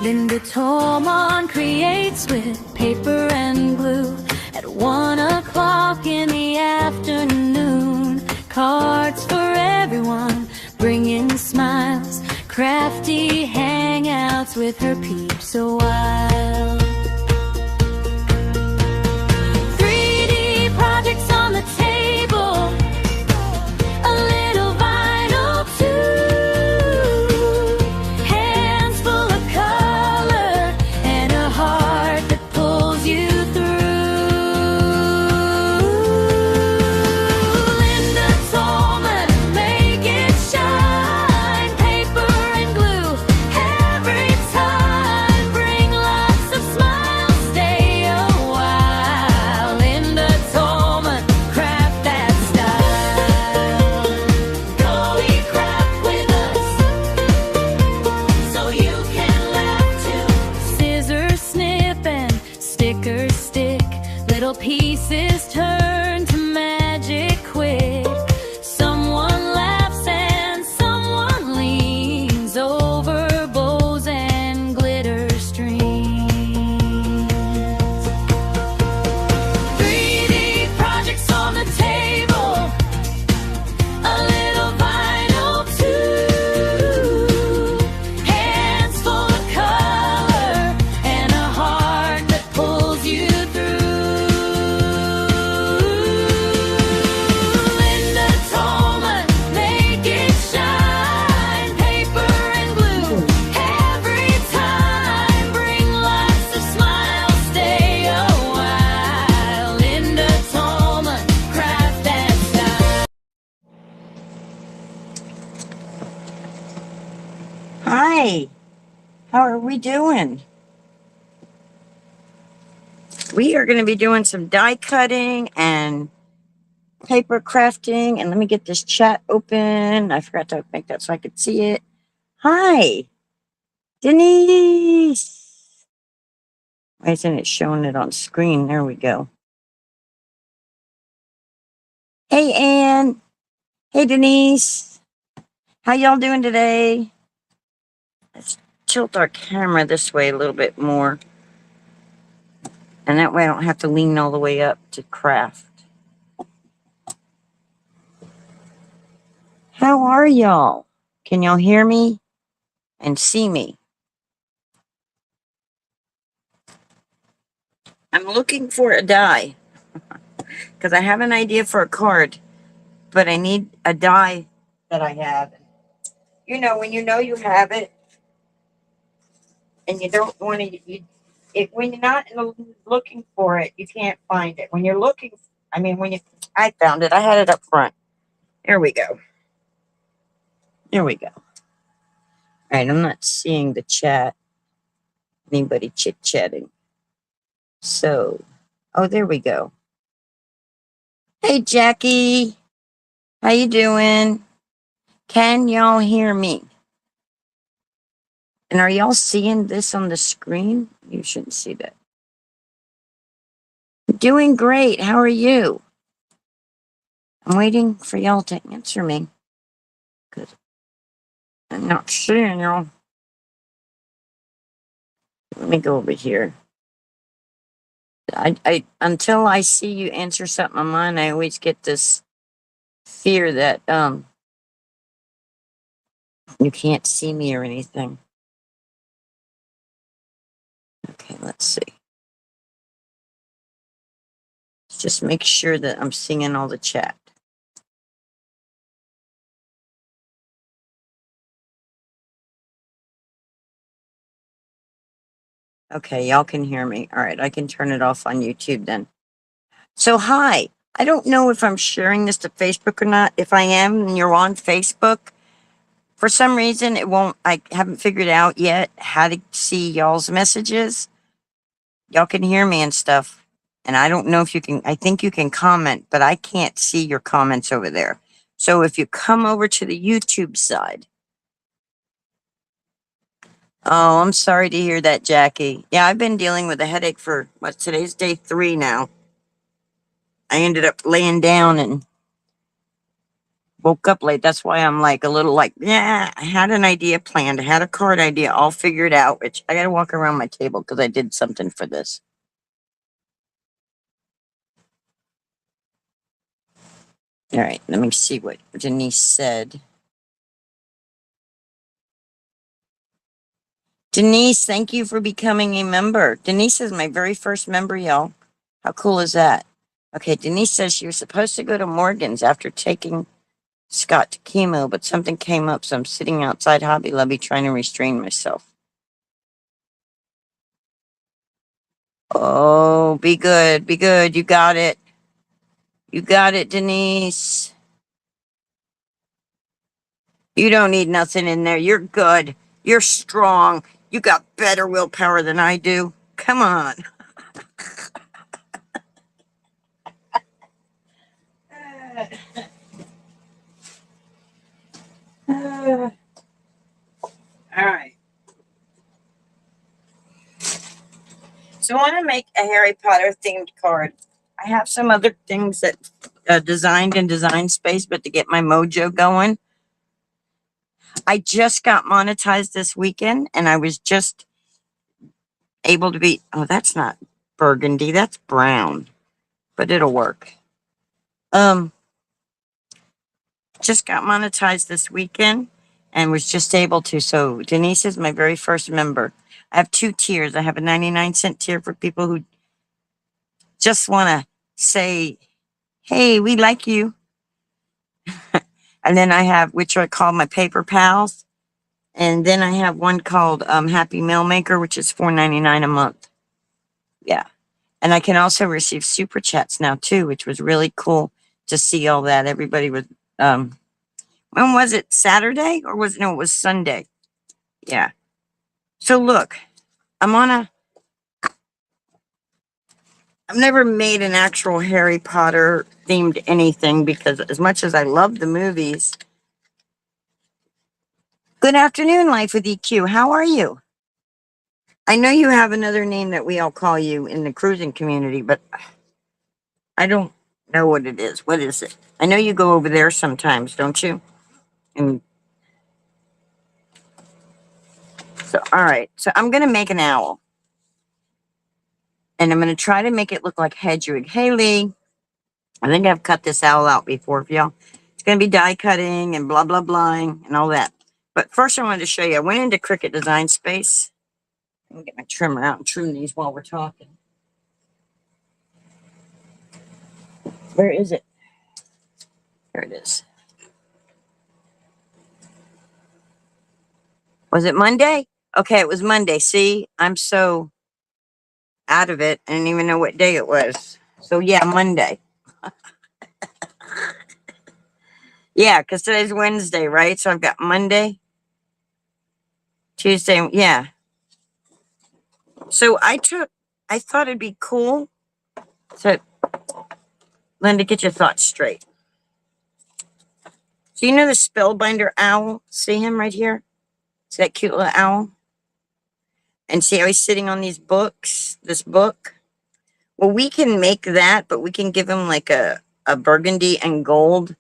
Linda Tolman creates with paper and glue. At 1 o'clock in the afternoon, cards for everyone, bringing smiles, crafty hangouts with her peeps a while. 3D projects on the table, a little vinyl too, hands full of color, and a heart that pulls you through. Linda Tolman, make it shine, paper and glue, every time, bring lots of smiles, stay a while. Linda Tolman, craft that style. Go eat craft with us, so you can laugh too. Scissors snip and stickers stick, little pieces turn to magic quick. Someone laughs and someone leans over bows and glitter strings. 3D projects on the table, a little vinyl too, hands full of color, and a heart that pulls you through. Linda Tolman, make it shine, paper and glue, every time, bring lots of smiles, stay a while. Linda Tolman, craft that style. Hi, how are we doing? We are going to be doing some die cutting and paper crafting. And let me get this chat open. I forgot to make that so I could see it. Hi, Denise. Why isn't it showing it on screen? There we go. Hey, Ann. Hey, Denise. How y'all doing today? Let's tilt our camera this way a little bit more. And that way I don't have to lean all the way up to craft. How are y'all? Can y'all hear me and see me? I'm looking for a die because I have an idea for a card, but I need a die that I have. You know, when you know you have it and you don't want to, when you're not looking for it, you can't find it. When you're looking, I found it. I had it up front. There we go. There we go. All right, I'm not seeing the chat. Anybody chit-chatting. So, oh, there we go. Hey, Jackie. How you doing? Can y'all hear me? And are y'all seeing this on the screen? You shouldn't see that. Doing great. How are you? I'm waiting for y'all to answer me. Because I'm not seeing y'all. Let me go over here. I until I see you answer something on mine, I always get this fear that you can't see me or anything. Okay, let's see. Let's just make sure that I'm seeing all the chat. Okay, y'all can hear me. All right, I can turn it off on YouTube then. So, hi. I don't know if I'm sharing this to Facebook or not. If I am and you're on Facebook, for some reason it won't, I haven't figured out yet how to see y'all's messages. Y'all can hear me and stuff. And I don't know if you can, I think you can comment, but I can't see your comments over there. So if you come over to the YouTube side. Oh, I'm sorry to hear that, Jackie. Yeah, I've been dealing with a headache for, today's day 3 now. I ended up laying down and woke up late. That's why I'm like a little like, yeah, I had an idea planned. I had a card idea all figured out, which I got to walk around my table because I did something for this. All right, let me see what Denise said. Denise, thank you for becoming a member. Denise is my very first member, y'all. How cool is that? Okay, Denise says she was supposed to go to Morgan's after taking Scott to chemo, but something came up, so I'm sitting outside Hobby Lobby trying to restrain myself. Oh, be good, be good. You got it. You got it, Denise. You don't need nothing in there. You're good. You're strong. You got better willpower than I do. Come on. All right. So I want to make a Harry Potter themed card. I have some other things that designed in Design Space, but to get my mojo going, I just got monetized this weekend, and I was just able to be. Oh, that's not burgundy. That's brown, but it'll work. Um, just got monetized this weekend, and was just able to. So Denise is my very first member. I have two tiers. I have a 99-cent tier for people who just want to say, "Hey, we like you." And then I have, which I call my paper pals. And then I have one called Happy Mail Maker, which is $4.99 a month. Yeah. And I can also receive super chats now too, which was really cool to see all that. Everybody was when was it? Saturday? Or was no, it was Sunday. Yeah. So look, I'm on a I've never made an actual Harry Potter themed anything because as much as I love the movies. Good afternoon, Life with EQ. How are you? I know you have another name that we all call you in the cruising community, but I don't know what it is. What is it? I know you go over there sometimes, don't you? And so, all right. So I'm going to make an owl. And I'm going to try to make it look like Hedwig. Hey, Lee. I think I've cut this owl out before for y'all. It's going to be die cutting and blah, blah, blah, and all that. But first, I wanted to show you. I went into Cricut Design Space. Let me get my trimmer out and trim these while we're talking. Where is it? There it is. Was it Monday? Okay, it was Monday. See, I'm so out of it. I didn't even know what day it was. So yeah, Monday. Yeah, because today's Wednesday, right? So I've got Monday, Tuesday. Yeah. So I thought it'd be cool to, Linda, get your thoughts straight. So you know the Spellbinder owl? See him right here? See that cute little owl? And see how he's sitting on these books, this book? Well, we can make that, but we can give him like a burgundy and gold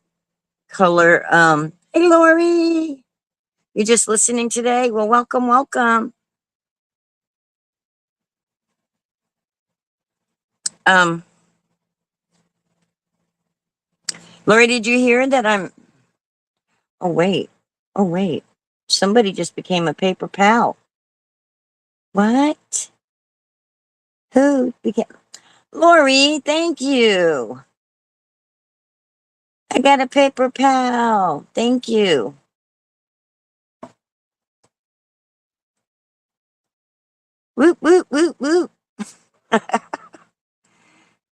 color. Hey, Lori, you just listening today? Well, welcome, welcome. Lori, did you hear that oh, wait. Oh, wait. Somebody just became a paper pal. What? Who became? Lori, thank you. I got a paper pal. Thank you. Whoop, whoop, whoop, whoop.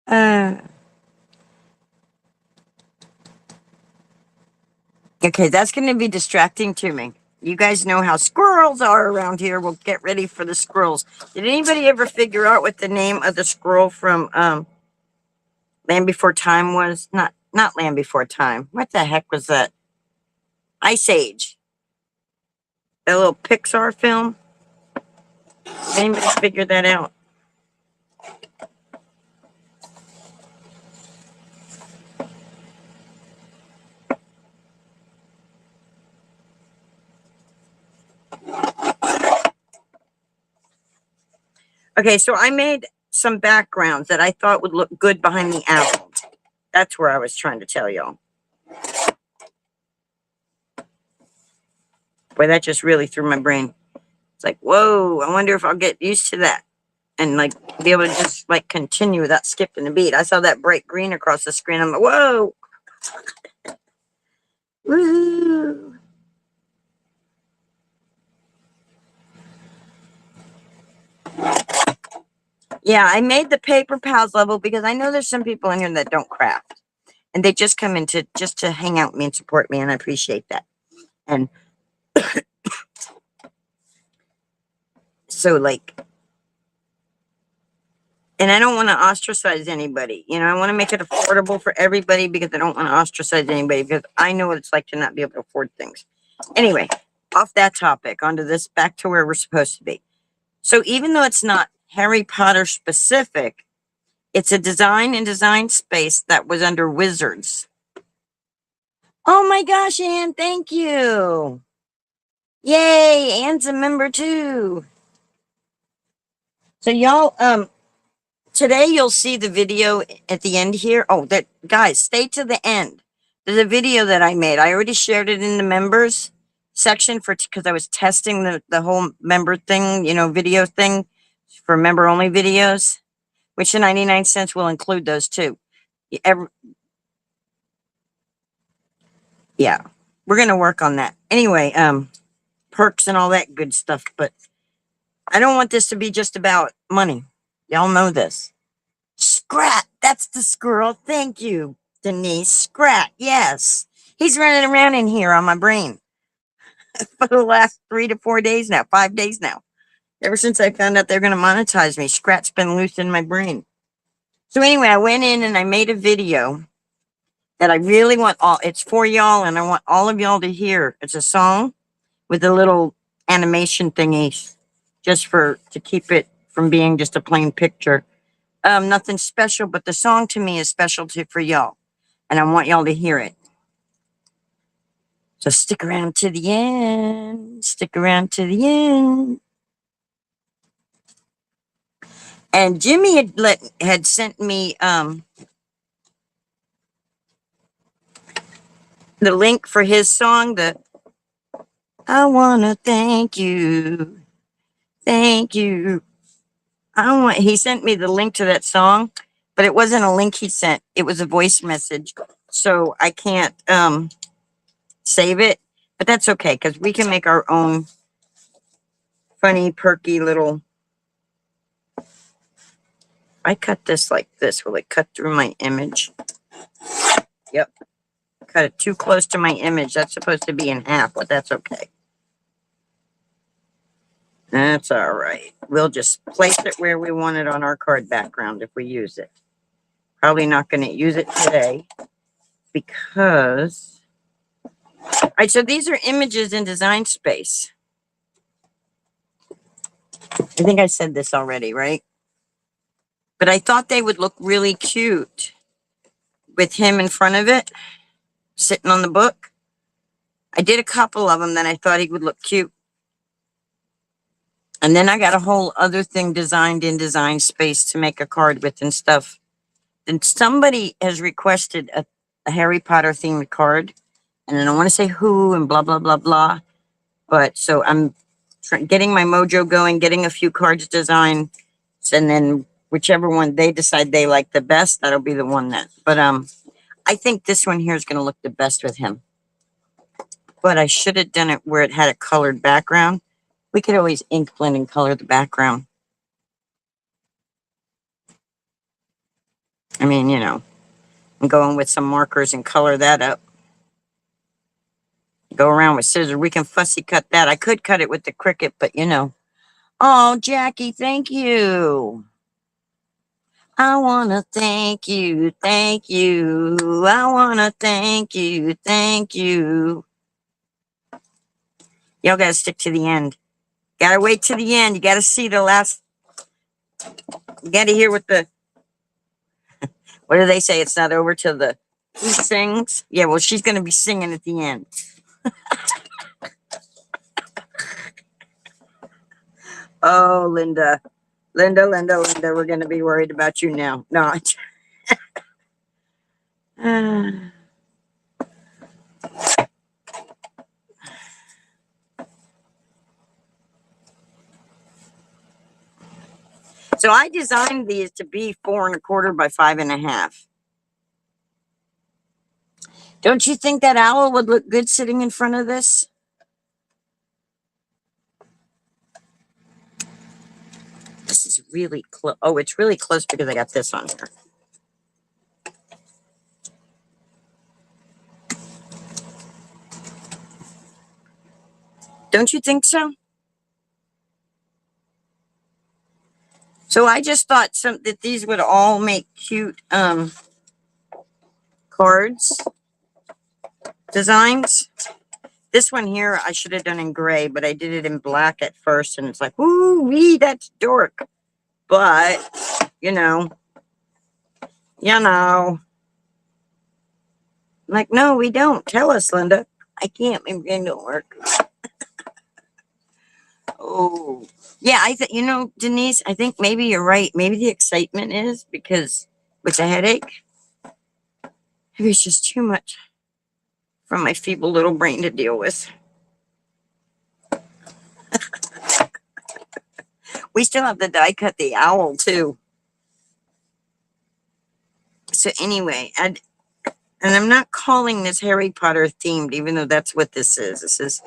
uh, okay, that's going to be distracting to me. You guys know how squirrels are around here. We'll get ready for the squirrels. Did anybody ever figure out what the name of the squirrel from Land Before Time was? Not Land Before Time. What the heck was that? Ice Age. That little Pixar film. Did anybody figure that out? Okay, so I made some backgrounds that I thought would look good behind the owl. That's where I was trying to tell y'all. Boy, that just really threw my brain. It's like, whoa, I wonder if I'll get used to that and like be able to just like continue without skipping a beat. I saw that bright green across the screen. I'm like, whoa. Woo. Yeah, I made the Paper Pals level because I know there's some people in here that don't craft. And they just come in just to hang out with me and support me, and I appreciate that. And so like, and I don't want to ostracize anybody. You know, I want to make it affordable for everybody because I don't want to ostracize anybody because I know what it's like to not be able to afford things. Anyway, off that topic, onto this, back to where we're supposed to be. So even though it's not Harry Potter specific, it's a design and design space that was under Wizards. Oh my gosh, Anne, thank you. Yay, Anne's a member too. So y'all, today you'll see the video at the end here. Oh, that guys, stay to the end. There's a video that I made. I already shared it in the members section because I was testing the whole member thing, you know, video thing for member only videos, which the 99 cents will include those too. Yeah, we're gonna work on that. Anyway, perks and all that good stuff, but I don't want this to be just about money. Y'all know this. Scrat, that's the squirrel. Thank you, Denise. Scrat, yes. He's running around in here on my brain for the last 3 to 4 days now, 5 days now. Ever since I found out they're going to monetize me, Scrat's been loose in my brain. So anyway, I went in and I made a video that I really want it's for y'all and I want all of y'all to hear. It's a song with a little animation thingy just to keep it from being just a plain picture. Nothing special, but the song to me is special for y'all. And I want y'all to hear it. So stick around to the end. Stick around to the end. And Jimmy had sent me the link for his song, I wanna thank you. Thank you. He sent me the link to that song, but it wasn't a link he sent. It was a voice message. So I can't save it, but that's okay because we can make our own funny, perky little. I cut this like this. Will it cut through my image? Yep. Cut it too close to my image. That's supposed to be in half, but that's okay. That's all right. We'll just place it where we want it on our card background if we use it. Probably not going to use it today because... All right, so these are images in Design Space. I think I said this already, right? But I thought they would look really cute with him in front of it, sitting on the book. I did a couple of them that I thought he would look cute. And then I got a whole other thing designed in Design Space to make a card with and stuff. Then somebody has requested a Harry Potter themed card. And I don't want to say who and blah, blah, blah, blah. But so I'm getting my mojo going, getting a few cards designed. And then whichever one they decide they like the best, that'll be the one that. But I think this one here is going to look the best with him. But I should have done it where it had a colored background. We could always ink blend and color the background. I mean, you know, I'm going with some markers and color that up. Go around with scissors. We can fussy cut that. I could cut it with the Cricut, but you know. Oh, Jackie, thank you. I want to thank you. Thank you. I want to thank you. Thank you. Y'all got to stick to the end. Got to wait to the end. You got to see the last. You got to hear what the. What do they say? It's not over till the. Who sings? Yeah, well, she's going to be singing at the end. Oh, Linda. Linda, we're going to be worried about you now. No. So I designed these to be 4¼ by 5½. Don't you think that owl would look good sitting in front of this? This is really close. Oh, it's really close because I got this on here. Don't you think so? So I just thought that these would all make cute cards designs. This one here I should have done in gray, but I did it in black at first, and it's like, ooh wee, that's dork. But you know, like, no, we don't. Tell us, Linda. I can't. My brain don't work. Oh, yeah. Denise, I think maybe you're right. Maybe the excitement is because with the headache, maybe it's just too much for my feeble little brain to deal with. We still have to die cut the owl too. So anyway, and I'm not calling this Harry Potter themed, even though that's what this is.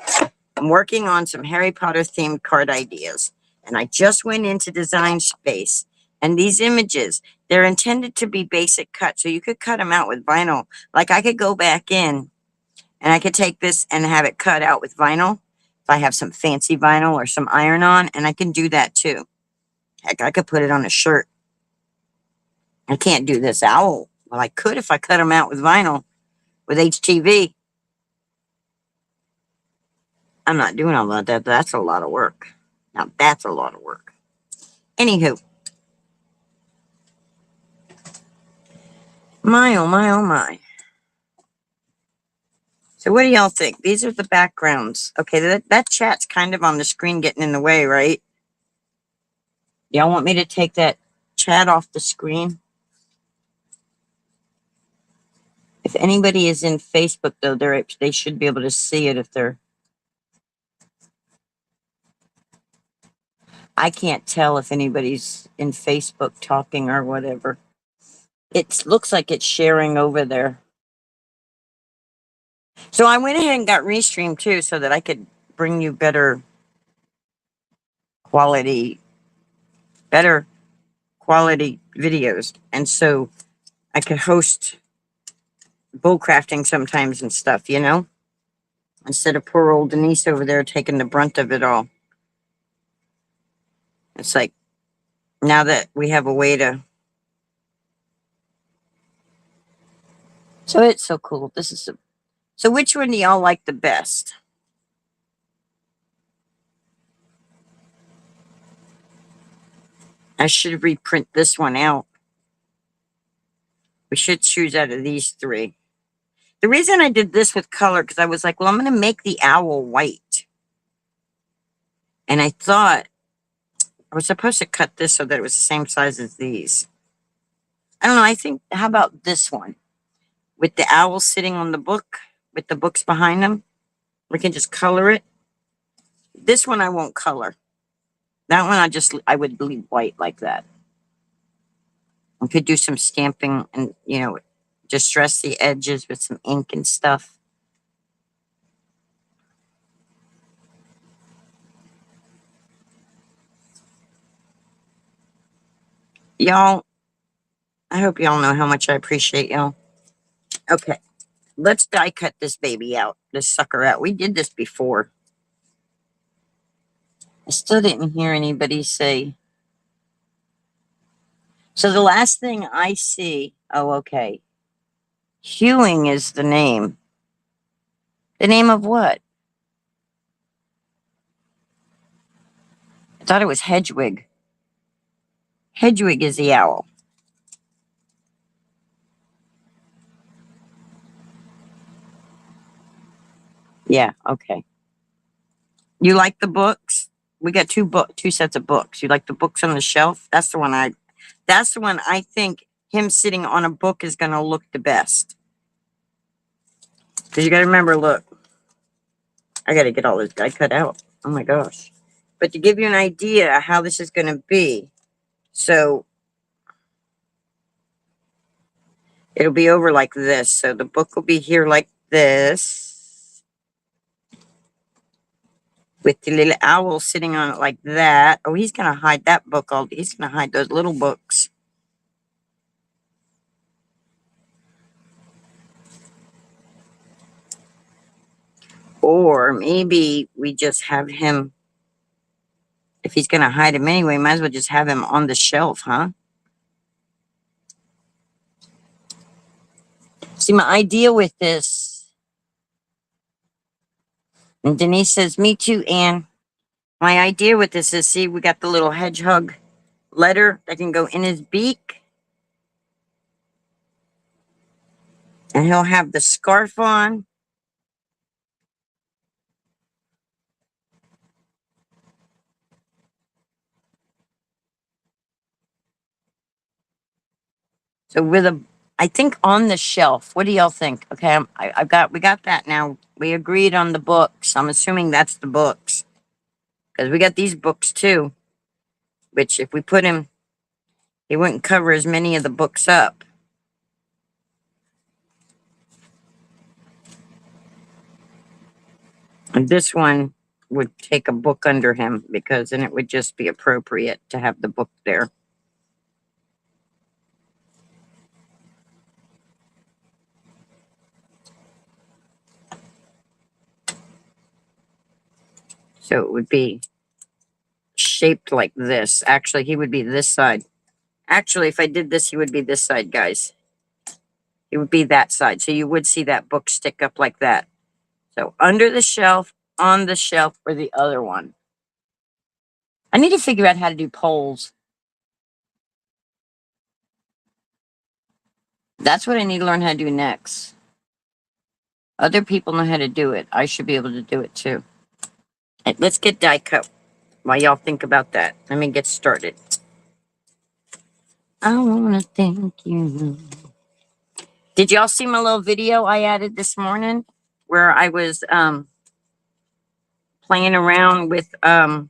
I'm working on some Harry Potter themed card ideas. And I just went into Design Space. And these images, they're intended to be basic cut. So you could cut them out with vinyl. Like I could go back in and I could take this and have it cut out with vinyl. If I have some fancy vinyl or some iron on, and I can do that too. Heck, I could put it on a shirt. I can't do this owl. Well, I could if I cut them out with vinyl with HTV. I'm not doing all that. That's a lot of work. Now, that's a lot of work. Anywho. My, oh my, oh my. So what do y'all think? These are the backgrounds. Okay, that chat's kind of on the screen getting in the way, right? Y'all want me to take that chat off the screen? If anybody is in Facebook, though, they should be able to see it if they're... I can't tell if anybody's in Facebook talking or whatever. It looks like it's sharing over there. So I went ahead and got Restream too so that I could bring you better quality videos. And so I could host bullcrafting sometimes and stuff, instead of poor old Denise over there taking the brunt of it all. It's like, now that we have a way to... So it's so cool. So which one do y'all like the best? I should reprint this one out. We should choose out of these three. The reason I did this with color, because I was like, well, I'm going to make the owl white. And I thought I was supposed to cut this so that it was the same size as these. I don't know. I think, how about this one? With the owl sitting on the book, with the books behind them. We can just color it. This one I won't color. That one I would leave white like that. I could do some stamping and, distress the edges with some ink and stuff. Y'all, I hope y'all know how much I appreciate y'all. Okay, let's die cut this baby out, this sucker out. We did this before. I still didn't hear anybody say. So the last thing I see, oh, okay. Hewing is the name. The name of what? I thought it was Hedwig. Hedwig is the owl. Yeah, okay. You like the books? we got two sets of books. You like the books on the shelf? That's the one I think him sitting on a book is going to look the best. Because you got to remember, look, I got to get all this die cut out. Oh my gosh. But to give you an idea how this is going to be, so it'll be over like this. So the book will be here like this, with the little owl sitting on it like that. Oh, he's going to hide that book. He's going to hide those little books. Or maybe we just have him, if he's going to hide him anyway, might as well just have him on the shelf, huh? See, my idea with this, and Denise says, me too, Anne. My idea with this is, see, we got the little hedgehog letter that can go in his beak. And he'll have the scarf on. So I think on the shelf, what do y'all think? Okay, we got that now. We agreed on the books. I'm assuming that's the books. Because we got these books too. Which if we put him, he wouldn't cover as many of the books up. And this one would take a book under him, because then it would just be appropriate to have the book there. So it would be shaped like this. Actually, he would be this side. Actually, if I did this, he would be this side, guys. It would be that side. So you would see that book stick up like that. So under the shelf, on the shelf, or the other one. I need to figure out how to do polls. That's what I need to learn how to do next. Other people know how to do it. I should be able to do it too. Right, let's get die cut while y'all think about that. Let me get started. I want to thank you. Did y'all see my little video I added this morning where I was playing around with the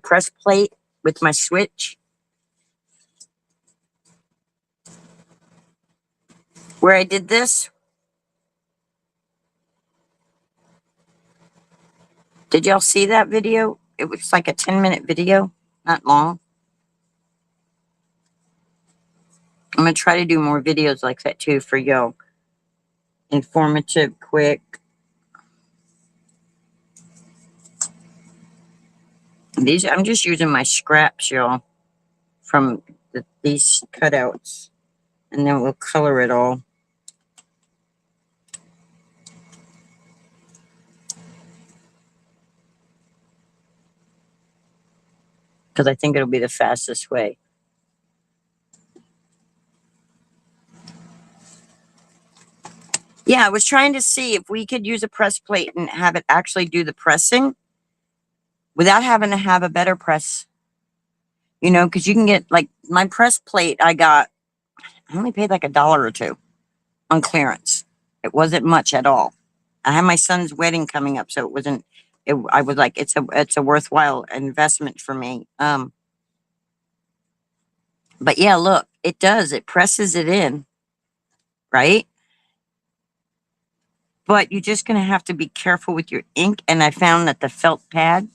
press plate with my switch? Where I did this? Did y'all see that video? It was like a 10-minute video, not long. I'm going to try to do more videos like that too for y'all. Informative, quick. These, I'm just using my scraps, y'all, from these cutouts. And then we'll color it all. Because I think it'll be the fastest way. Yeah, I was trying to see if we could use a press plate and have it actually do the pressing without having to have a better press. You know, because you can get, like, my press plate I only paid like $1 or $2 on clearance. It wasn't much at all. I had my son's wedding coming up, so it wasn't, I was like, it's a worthwhile investment for me. But yeah, look, it does. It presses it in, right? But you're just going to have to be careful with your ink. And I found that the felt pad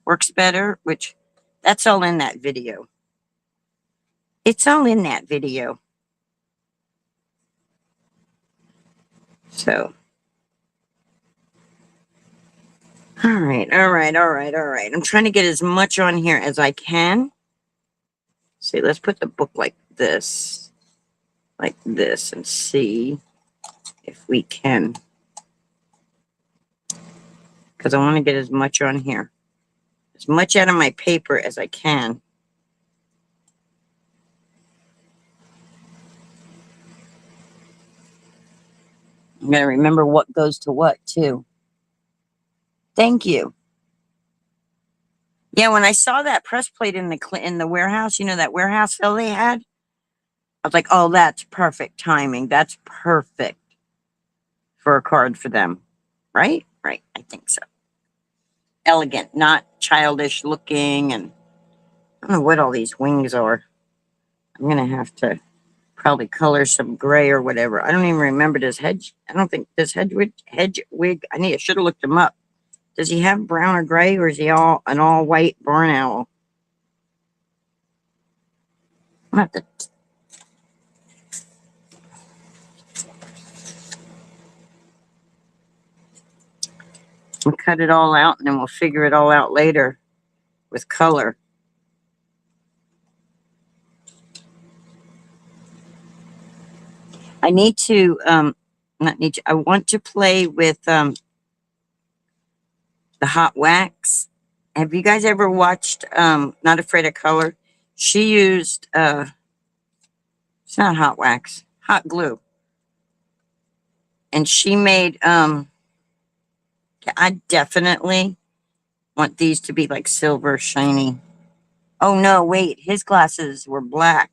works better, which that's all in that video. It's all in that video. So. All right. I'm trying to get as much on here as I can. See, let's put the book like this, and see if we can. Because I want to get as much on here, as much out of my paper as I can. I'm going to remember what goes to what, too. Thank you. Yeah, when I saw that press plate in the warehouse, you know, that warehouse sale they had, I was like, oh, that's perfect timing. That's perfect for a card for them. Right? Right. I think so. Elegant, not childish looking. And I don't know what all these wings are. I'm going to have to probably color some gray or whatever. I don't even remember this hedge. I don't think this Hedwig. I should have looked him up. Does he have brown or gray, or is he an all white barn owl? I'm gonna have to. We'll cut it all out, and then we'll figure it all out later with color. I need to not need to. I want to play with the hot wax. Have you guys ever watched Not Afraid of Color? She used it's not hot wax, hot glue. And she made I definitely want these to be like silver shiny. Oh no, wait, his glasses were black,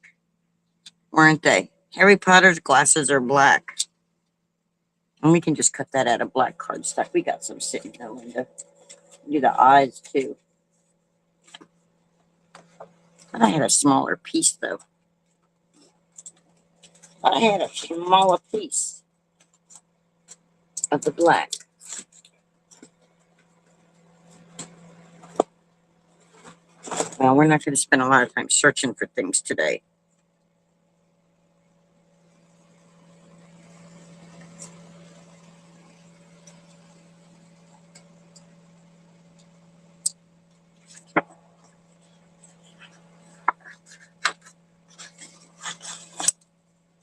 weren't they? Harry Potter's glasses are black. And we can just cut that out of black cardstock. We got some sitting there, Linda. Do the eyes too. Thought I had a smaller piece though. Thought I had a smaller piece of the black. Well, we're not going to spend a lot of time searching for things today.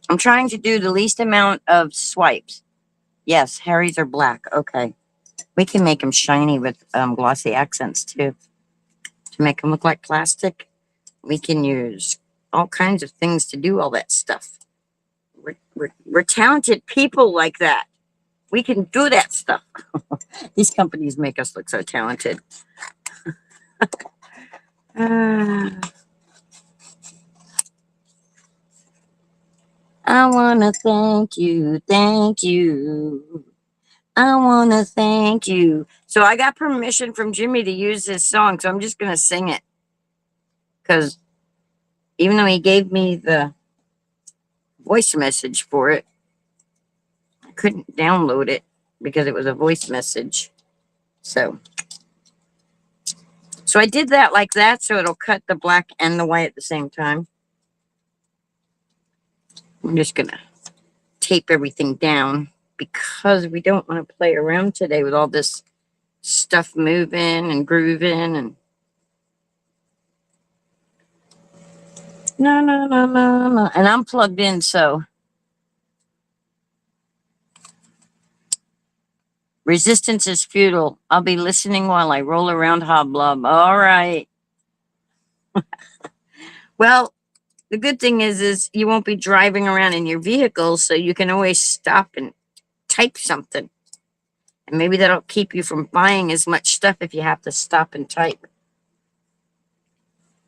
I'm trying to do the least amount of swipes. Yes, Harry's are black. Okay. We can make them shiny with glossy accents too. To make them look like plastic, we can use all kinds of things to do all that stuff. We're talented people like that. We can do that stuff. These companies make us look so talented. I want to thank you, thank you. I want to thank you. So I got permission from Jimmy to use this song, so I'm just going to sing it. Because even though he gave me the voice message for it, I couldn't download it because it was a voice message. So I did that like that, so it'll cut the black and the white at the same time. I'm just going to tape everything down because we don't want to play around today with all this stuff moving and grooving and no. And I'm plugged in, so resistance is futile. I'll be listening while I roll around Hoblob. All right. Well, the good thing is you won't be driving around in your vehicle, so you can always stop and type something. And maybe that'll keep you from buying as much stuff if you have to stop and type.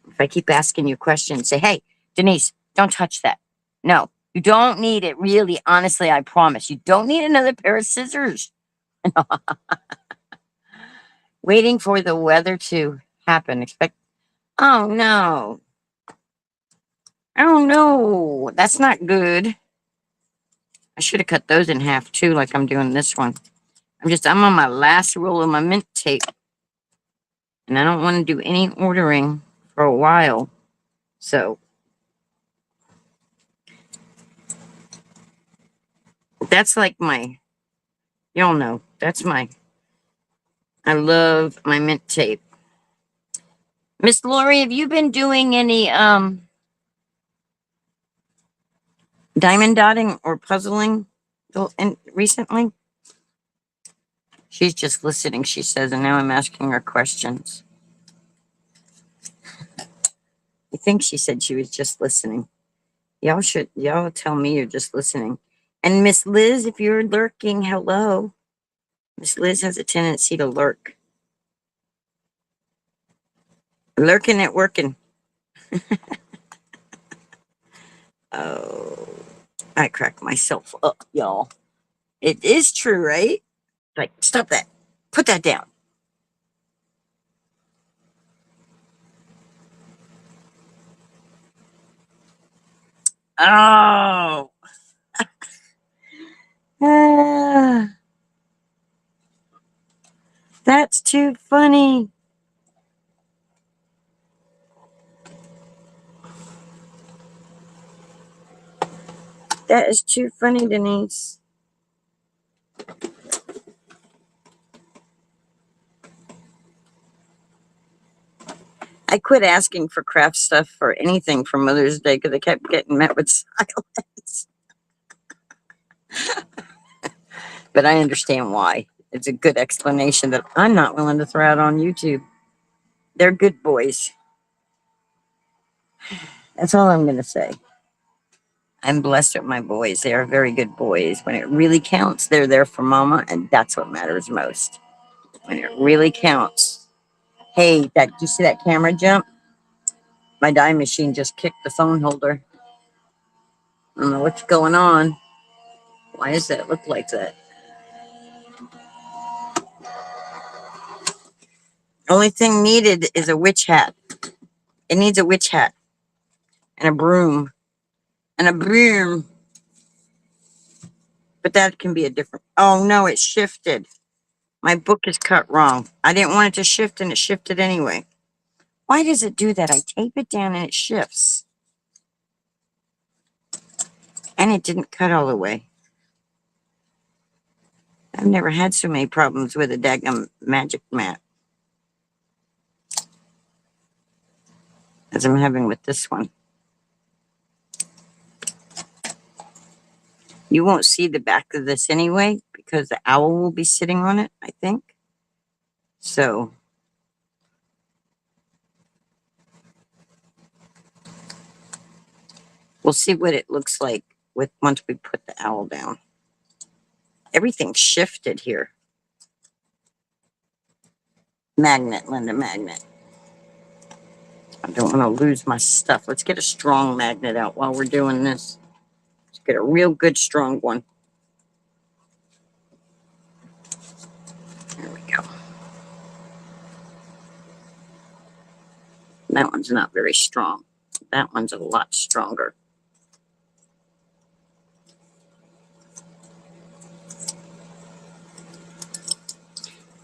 If I keep asking you questions, say, hey, Denise, don't touch that. No, you don't need it. Really, honestly, I promise. You don't need another pair of scissors. Waiting for the weather to happen. Oh, no. Oh, no. That's not good. I should have cut those in half, too, like I'm doing this one. I'm on my last roll of my mint tape. And I don't want to do any ordering for a while. So that's like y'all know, I love my mint tape. Miss Lori, have you been doing any diamond dotting or puzzling recently? She's just listening, she says, and now I'm asking her questions. I think she said she was just listening. Y'all tell me you're just listening. And Miss Liz, if you're lurking, hello. Miss Liz has a tendency to lurk. Lurking at working. Oh, I crack myself up, y'all. It is true, right? Like, stop that. Put that down. Oh. Ah, that's too funny. That is too funny, Denise. I quit asking for craft stuff for anything for Mother's Day because I kept getting met with silence. But I understand why. It's a good explanation that I'm not willing to throw out on YouTube. They're good boys. That's all I'm going to say. I'm blessed with my boys. They are very good boys. When it really counts, they're there for mama, and that's what matters most. When it really counts. Hey, that you see that camera jump? My die machine just kicked the phone holder. I don't know what's going on. Why does that look like that? Only thing needed is a witch hat. It needs a witch hat and a broom and a broom. But that can be a different. Oh no, it shifted. My book is cut wrong. I didn't want it to shift and it shifted anyway. Why does it do that? I tape it down and it shifts. And it didn't cut all the way. I've never had so many problems with a daggum magic mat as I'm having with this one. You won't see the back of this anyway because the owl will be sitting on it, I think. So we'll see what it looks like with once we put the owl down. Everything shifted here. Magnet, Linda, magnet. I don't want to lose my stuff. Let's get a strong magnet out while we're doing this. Let's get a real good strong one. There we go. That one's not very strong. That one's a lot stronger.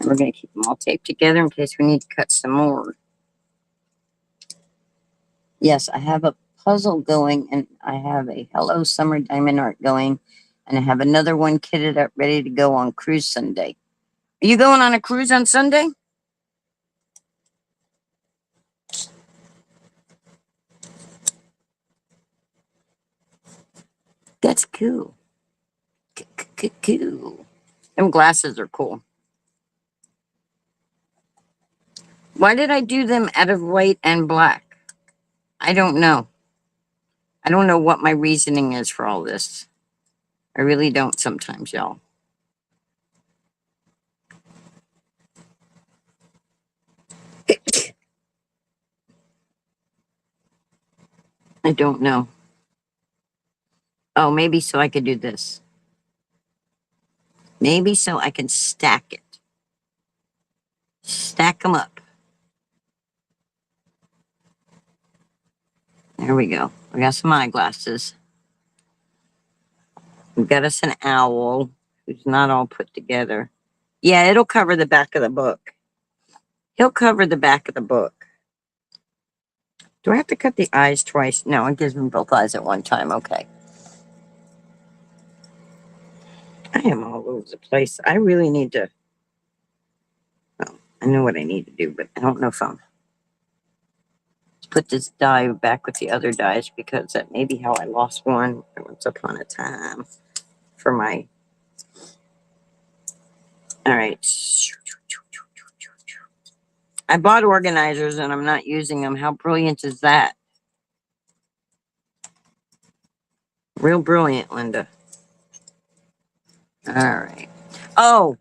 And we're going to keep them all taped together in case we need to cut some more. Yes, I have a puzzle going, and I have a Hello Summer Diamond Art going, and I have another one kitted up ready to go on cruise Sunday. Are you going on a cruise on Sunday? That's cool. Cool. Them glasses are cool. Why did I do them out of white and black? I don't know. I don't know what my reasoning is for all this. I really don't sometimes, y'all. I don't know. Oh, maybe so I could do this. Maybe so I can stack it. Stack them up. There we go. We got some eyeglasses. We've got us an owl who's not all put together. Yeah, it'll cover the back of the book. He'll cover the back of the book. Do I have to cut the eyes twice? No, it gives me both eyes at one time. Okay. I am all over the place. I really need to. Well, I know what I need to do, but I don't know if I'm. Put this die back with the other dies because that may be how I lost one once upon a time for my. All right. I bought organizers and I'm not using them. How brilliant is that? Real brilliant, Linda. All right. Oh,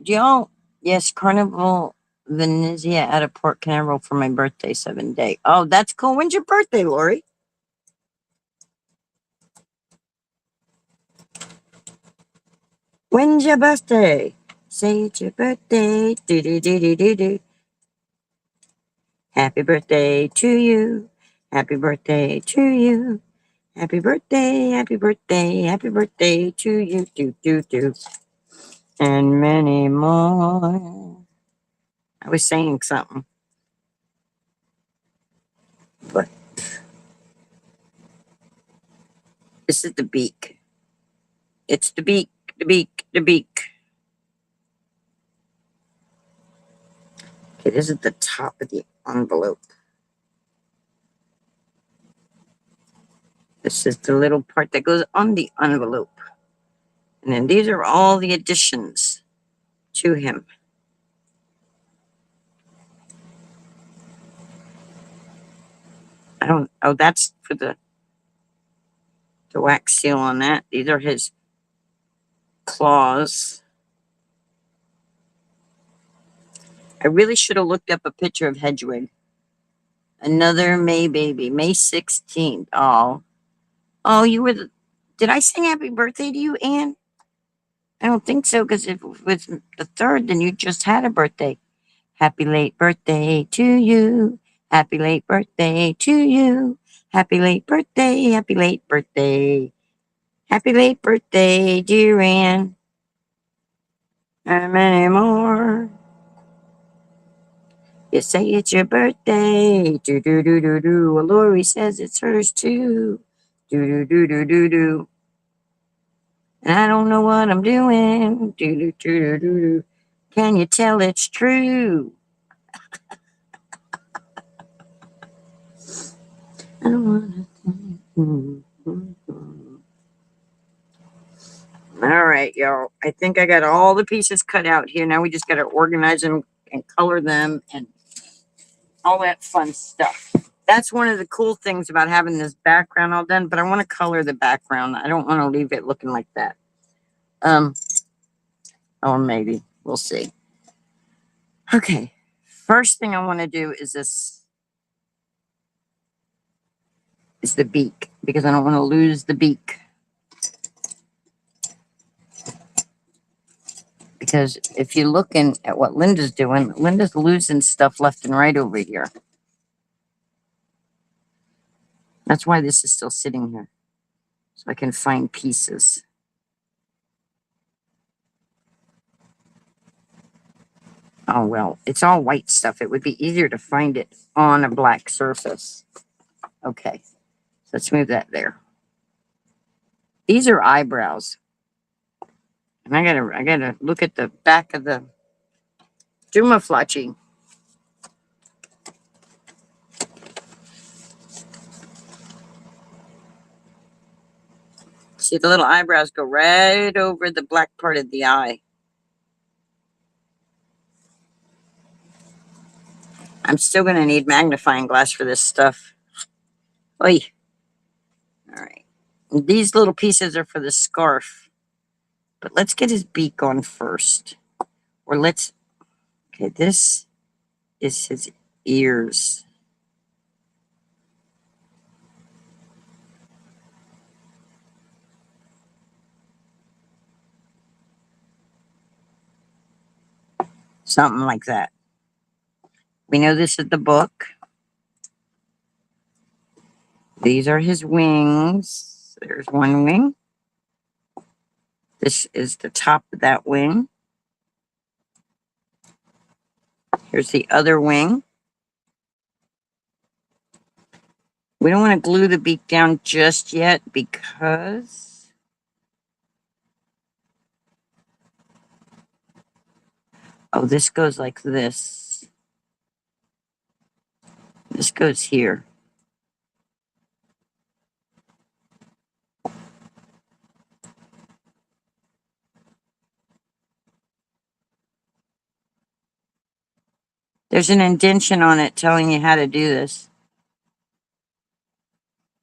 do y'all? Yes, Carnival Venezia at a Port Canaveral for my birthday, 7 day. Oh, that's cool. When's your birthday, Lori? When's your birthday? Say it's your birthday. Do do do do do do. Happy birthday to you. Happy birthday to you. Happy birthday, happy birthday, happy birthday to you. Do do do. And many more. I was saying something, but this is the beak. It's the beak, the beak, the beak. Okay, this is the top of the envelope. This is the little part that goes on the envelope. And then these are all the additions to him. Oh, that's for the wax seal on that. These are his claws. I really should have looked up a picture of Hedwig. Another May baby, May 16th. Oh, you were did I sing happy birthday to you, Anne? I don't think so, because if it was the 3rd, then you just had a birthday. Happy late birthday to you. Happy late birthday to you. Happy late birthday. Happy late birthday. Happy late birthday, dear Anne. And many more. You say it's your birthday. Do do do do do. Well, Lori says it's hers too. Do do do do do do. And I don't know what I'm doing. Do do do do do do. Can you tell it's true? I don't wanna All right, y'all. I think I got all the pieces cut out here. Now we just got to organize them and color them and all that fun stuff. That's one of the cool things about having this background all done, but I want to color the background. I don't want to leave it looking like that. Or maybe we'll see. Okay. First thing I want to do is the beak, because I don't want to lose the beak. Because if you're looking at what Linda's doing, Linda's losing stuff left and right over here. That's why this is still sitting here, so I can find pieces. Oh, well, it's all white stuff. It would be easier to find it on a black surface. Okay, so let's move that there. These are eyebrows. And I gotta look at the back of the Dumaflachi. See, the little eyebrows go right over the black part of the eye. I'm still going to need magnifying glass for this stuff. Oy. All right. These little pieces are for the scarf. But let's get his beak on first. Or okay, this is his ears. Something like that. We know this is the book. These are his wings. There's one wing. This is the top of that wing. Here's the other wing. We don't want to glue the beak down just yet because this goes like this. This goes here. There's an indentation on it telling you how to do this.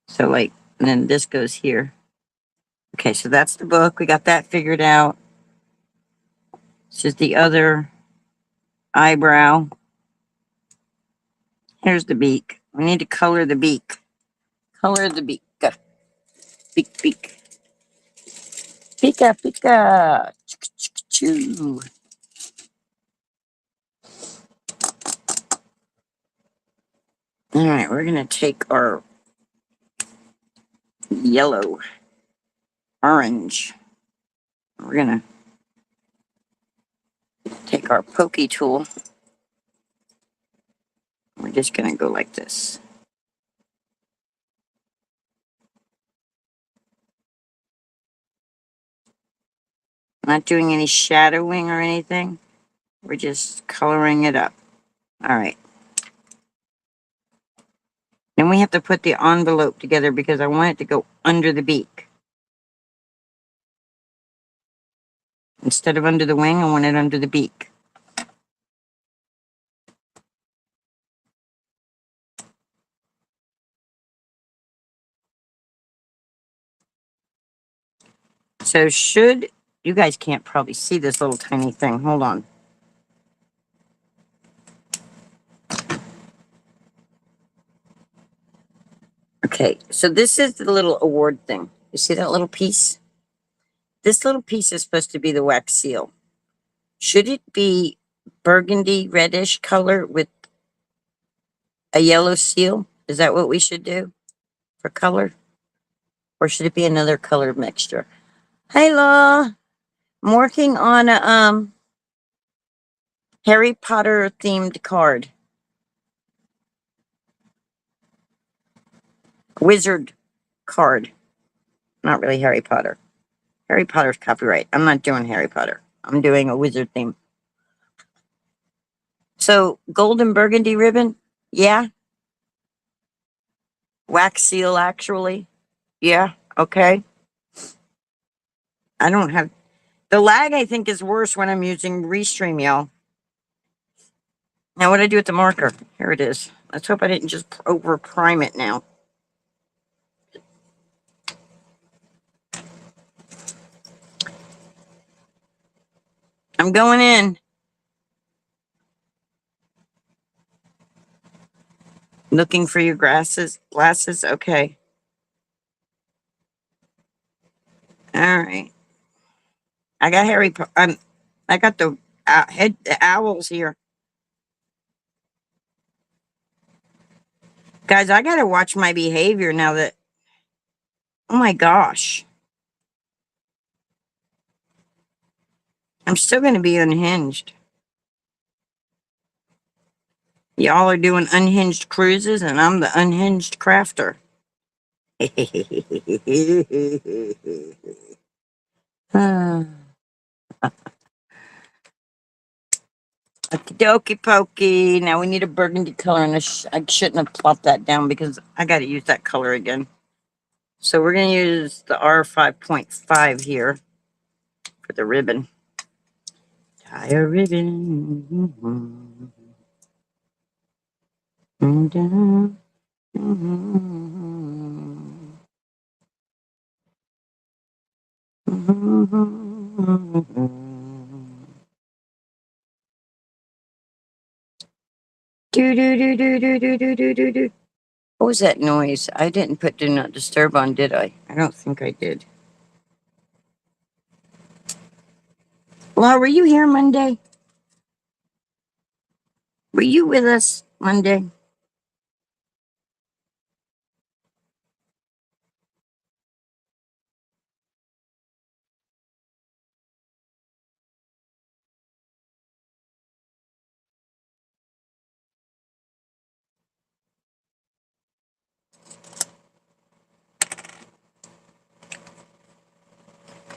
So and then this goes here. Okay, so that's the book. We got that figured out. This is the other eyebrow. Here's the beak. We need to color the beak. Color the beak. Beak, beak. Pika, pika. Choo. All right, we're going to take our yellow, orange. We're going to take our pokey tool. We're just going to go like this. Not doing any shadowing or anything. We're just coloring it up. All right. Then we have to put the envelope together because I want it to go under the beak. Instead of under the wing, I want it under the beak. So you guys can't probably see this little tiny thing. Hold on. Okay, so this is the little award thing. You see that little piece? This little piece is supposed to be the wax seal. Should it be burgundy reddish color with a yellow seal? Is that what we should do for color? Or should it be another color mixture? Hey, Law. I'm working on a Harry Potter themed card. Wizard card. Not really Harry Potter. Harry Potter's copyright. I'm not doing Harry Potter. I'm doing a wizard theme. So, golden burgundy ribbon? Yeah. Wax seal, actually? Yeah. Okay. I don't have... The lag, I think, is worse when I'm using Restream, y'all. Now, what do I do with the marker? Here it is. Let's hope I didn't just over prime it now. I'm going in. Looking for your glasses. Okay. All right. I got I got the the owls here. Guys, I gotta watch my behavior now that, oh my gosh. I'm still gonna be unhinged. Y'all are doing unhinged cruises and I'm the unhinged crafter. Okie dokie pokey. Now we need a burgundy color, and I shouldn't have plopped that down because I got to use that color again. So we're going to use the R5.5 here for the ribbon. Tie a ribbon. Do do do do do do do do do do. What was that noise? I didn't put do not disturb on, did I? I don't think I did. Laura, were you here Monday? Were you with us Monday?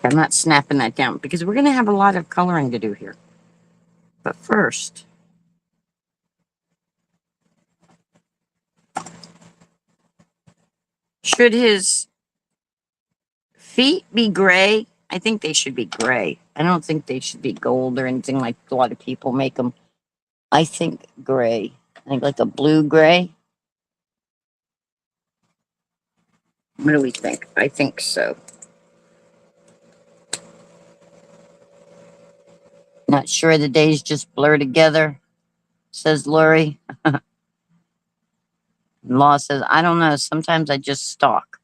I'm not snapping that down because we're going to have a lot of coloring to do here. But first, should his feet be gray? I think they should be gray. I don't think they should be gold or anything like a lot of people make them. I think gray. I think like a blue gray. What do we think? I think so. Not sure the days just blur together, says Lori. Law says, I don't know. Sometimes I just stalk.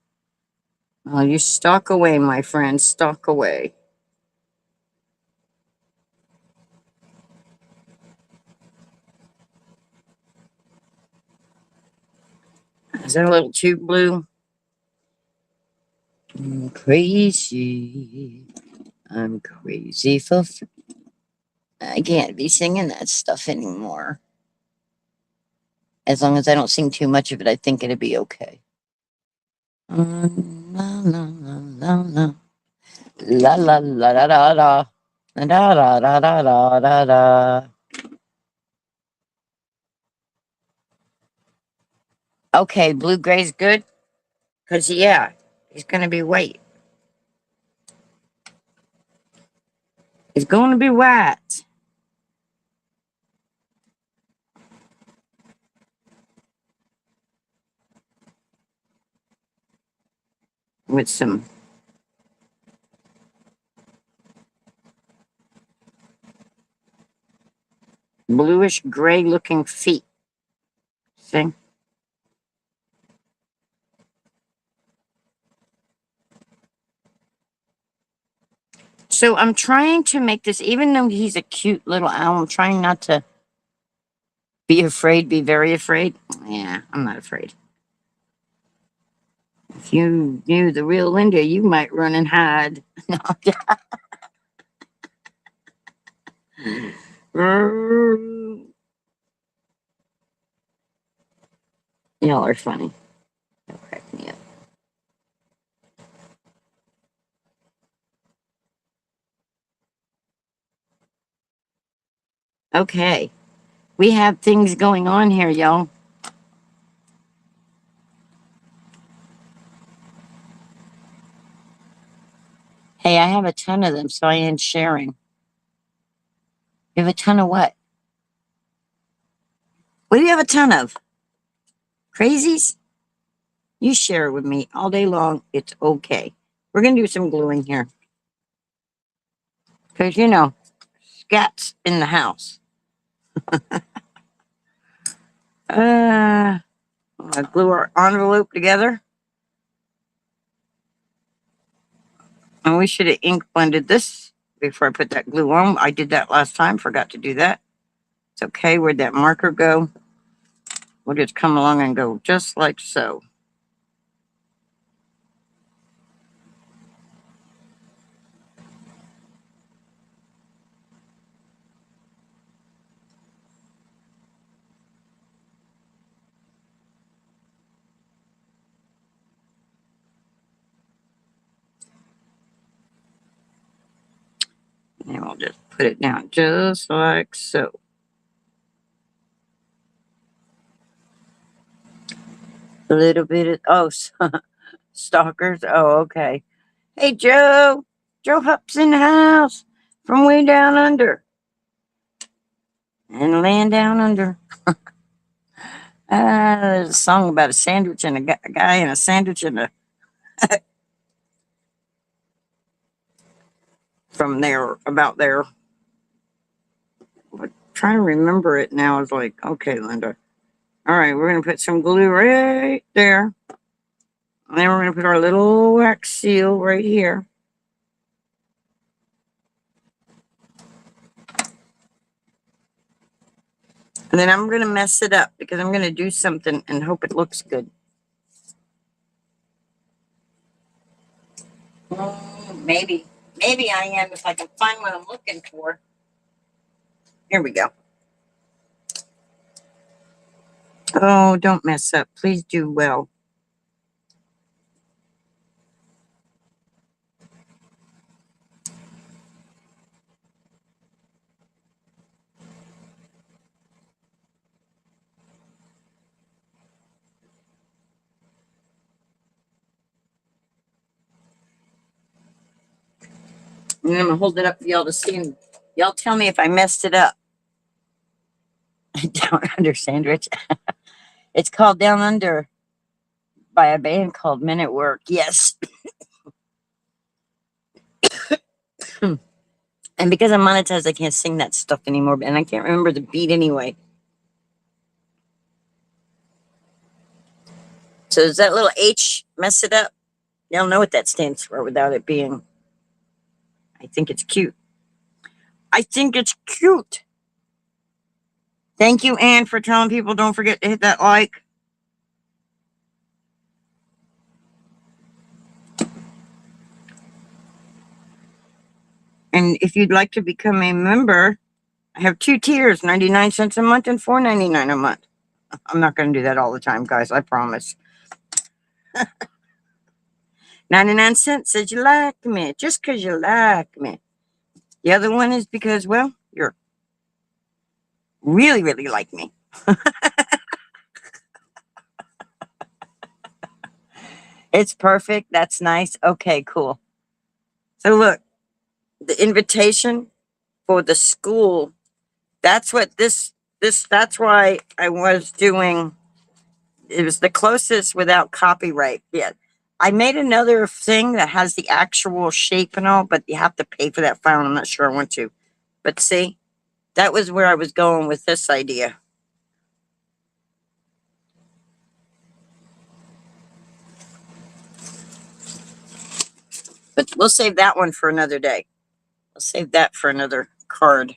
Well, you stalk away, my friend. Stalk away. Is that a little too blue? I'm crazy. I'm crazy for. I can't be singing that stuff anymore. As long as I don't sing too much of it, I think it'd be okay. La la la la la la la la la la la da da da da da da. Okay, blue gray's good. Cause yeah, he's gonna be white. He's going to be white with some bluish gray looking feet. See? So I'm trying to make this, even though he's a cute little owl, I'm trying not to be afraid, be very afraid. Yeah, I'm not afraid. If you knew the real Linda, you might run and hide. Y'all are funny. Y'all crack me up. Okay. We have things going on here, y'all. Hey, I have a ton of them, so I am sharing. You have a ton of what? What do you have a ton of? Crazies? You share it with me all day long. It's okay. We're going to do some gluing here. Because, you know, scats in the house. I'm going to glue our envelope together. And we should have ink blended this before I put that glue on. I did that last time. Forgot to do that. It's okay. Where'd that marker go? We'll just come along and go just like so. And we'll just put it down just like so. A little bit of, stalkers. Oh, okay. Hey, Joe. Joe Hup's in the house from way down under. And land down under. There's a song about a sandwich and a guy and a sandwich and a. From there, about there. But trying to remember it now is like, okay, Linda. All right, we're going to put some glue right there. And then we're going to put our little wax seal right here. And then I'm going to mess it up because I'm going to do something and hope it looks good. Maybe. Maybe I am if I can find what I'm looking for. Here we go. Oh, don't mess up. Please do well. And I'm going to hold it up for y'all to see. And y'all tell me if I messed it up. Down Under Sandwich. It's called Down Under by a band called Men at Work. Yes. And And because I'm monetized, I can't sing that stuff anymore. And I can't remember the beat anyway. So does that little H mess it up? You'll know what that stands for without it being. I think it's cute. I think it's cute. Thank you, Anne, for telling people don't forget to hit that like. And if you'd like to become a member, I have 2 tiers, 99 cents a month and $4.99 a month. I'm not going to do that all the time, guys. I promise. 99 cents says you like me, just because you like me. The other one is because, well, you're really, really like me. It's perfect. That's nice. Okay, cool. So look, the invitation for the school, that's what that's why I was doing. It was the closest without copyright yet. I made another thing that has the actual shape and all, but you have to pay for that file. I'm not sure I want to. But see, that was where I was going with this idea. But we'll save that one for another day. We'll save that for another card.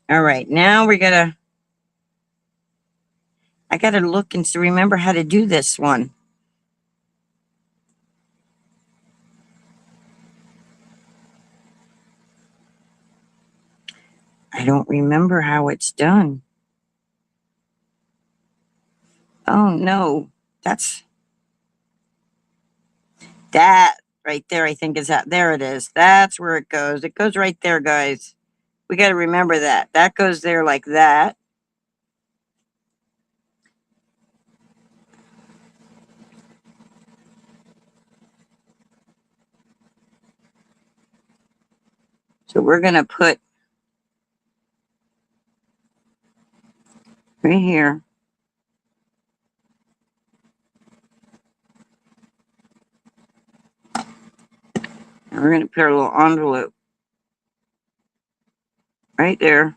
All right, now I gotta look and remember how to do this one. I don't remember how it's done. Oh no, that's that right there. I think is that there it is. That's where it goes. It goes right there, guys. We got to remember that. That goes there like that. So we're going to put right here. And we're going to put a little envelope right there.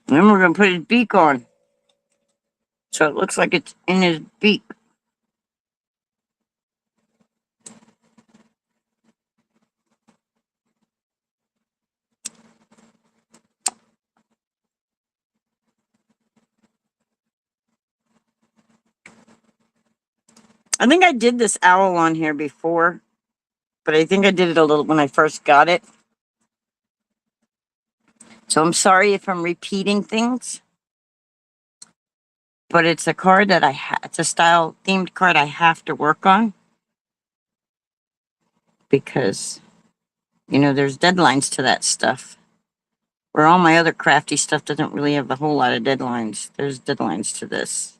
And then we're going to put his beak on. So it looks like it's in his beak. I think I did this owl on here before, but I think I did it a little when I first got it. So I'm sorry if I'm repeating things, but it's a card that it's a style themed card I have to work on because, you know, there's deadlines to that stuff. Where all my other crafty stuff doesn't really have a whole lot of deadlines. There's deadlines to this.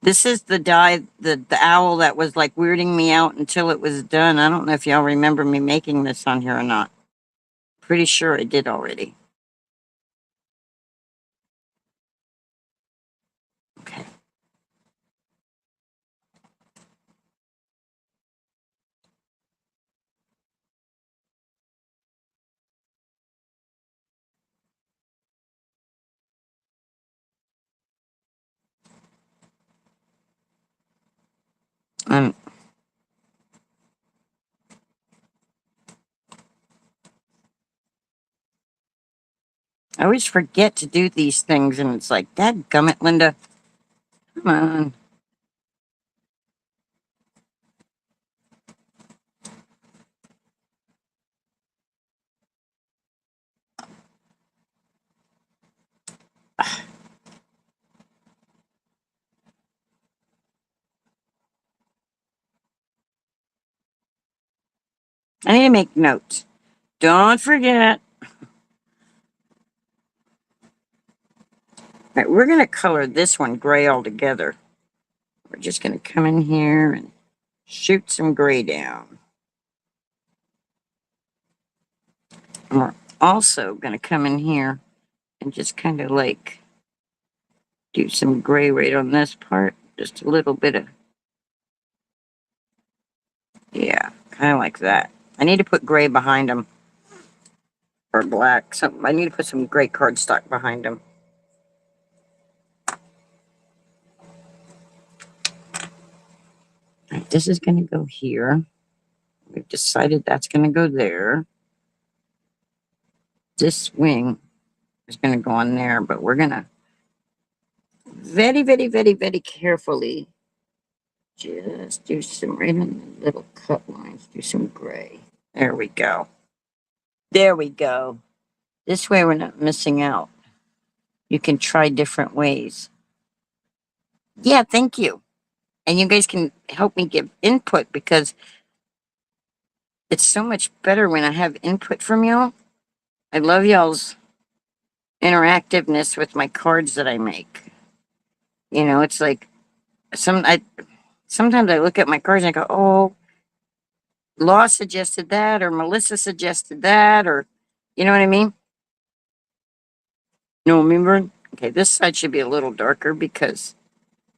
This is the die, the owl that was like weirding me out until it was done. I don't know if y'all remember me making this on here or not. Pretty sure I did already. Okay. I always forget to do these things, and it's like, dadgummit, Linda. Come on. I need to make notes. Don't forget. All right, we're going to color this one gray altogether. We're just going to come in here and shoot some gray down. And we're also going to come in here and just kind of like do some gray right on this part. Just a little bit of, yeah, kind of like that. I need to put gray behind them. Or black. Something. I need to put some gray cardstock behind them. Right, this is going to go here. We've decided that's going to go there. This wing is going to go on there, but we're going to very, very, very, very carefully just do some right in the little cut lines. Do some gray. There we go. There we go. This way we're not missing out. You can try different ways. Yeah, thank you. And you guys can help me give input because it's so much better when I have input from y'all. I love y'all's interactiveness with my cards that I make. You know, it's like sometimes I look at my cards and I go, oh, Law suggested that, or Melissa suggested that, or you know what I mean? No, remember? Okay, this side should be a little darker because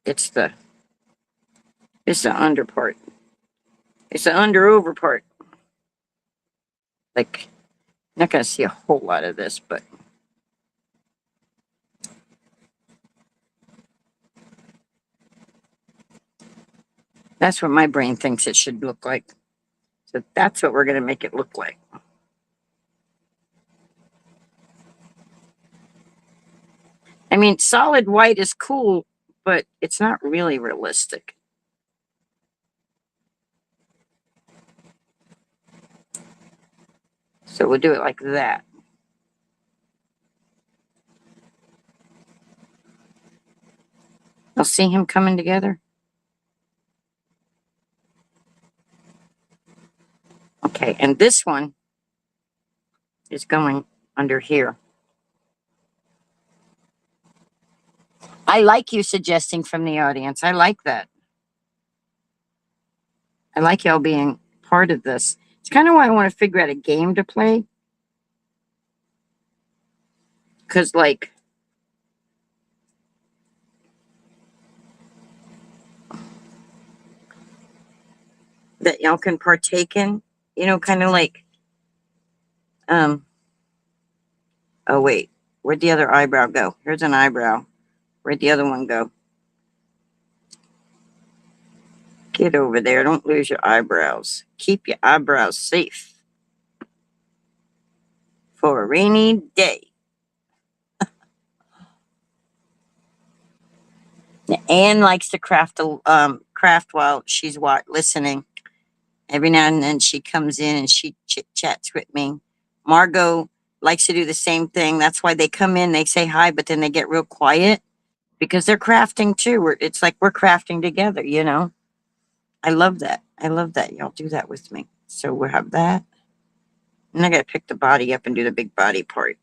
it's the under part. It's the under over part. Like, not gonna see a whole lot of this, but that's what my brain thinks it should look like. So that's what we're going to make it look like. I mean, solid white is cool, but it's not really realistic. So we'll do it like that. I'll see him coming together. Okay, and this one is going under here. I like you suggesting from the audience. I like that. I like y'all being part of this. It's kind of why I want to figure out a game to play. Because, like, that y'all can partake in, you know, kind of like, oh, wait, where'd the other eyebrow go? Here's an eyebrow. Where'd the other one go? Get over there. Don't lose your eyebrows. Keep your eyebrows safe for a rainy day. Anne likes to craft while she's listening. Every now and then she comes in and she chit chats with me. Margot likes to do the same thing. That's why they come in, they say hi, but then they get real quiet because they're crafting too. It's like we're crafting together, you know. I love that. I love that y'all do that with me. So we'll have that. And I got to pick the body up and do the big body part.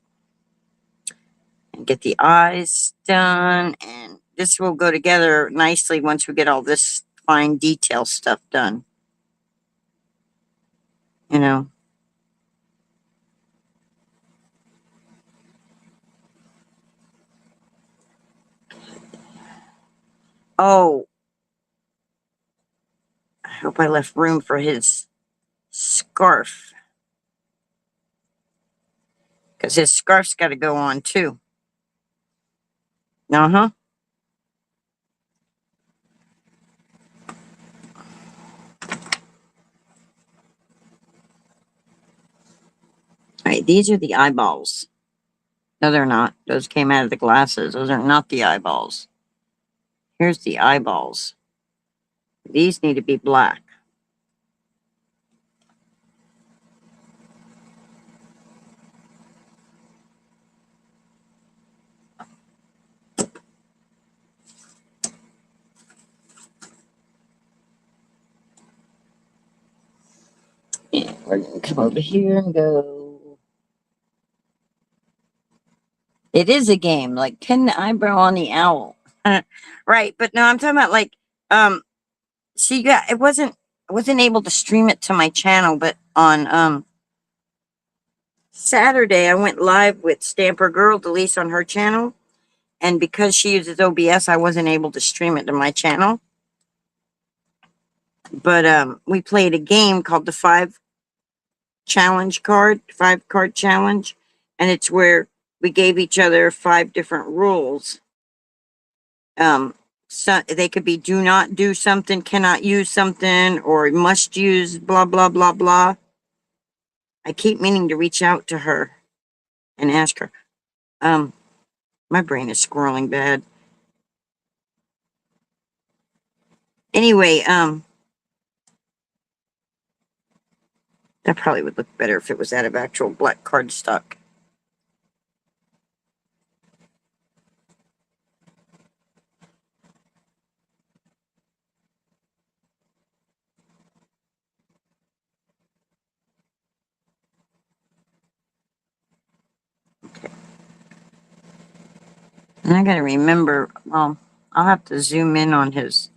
And get the eyes done. And this will go together nicely once we get all this fine detail stuff done. You know. Oh. I hope I left room for his scarf. Because his scarf's got to go on too. Uh-huh. All right, these are the eyeballs. No, they're not. Those came out of the glasses. Those are not the eyeballs. Here's the eyeballs. These need to be black. And we're going to come over here and go. It is a game, like pin the eyebrow on the owl. Right, but no, I'm talking about like Um, see, yeah, I wasn't able to stream it to my channel, but on Saturday I went live with Stamper Girl Delise on her channel, and because she uses OBS, I wasn't able to stream it to my channel. But we played a game called the five card challenge, and it's where we gave each other 5 different rules. So they could be do not do something, cannot use something, or must use blah blah blah blah. I keep meaning to reach out to her and ask her. My brain is squirreling bad. Anyway, that probably would look better if it was out of actual black cardstock. Okay. And I gotta remember, well, I'll have to zoom in on his.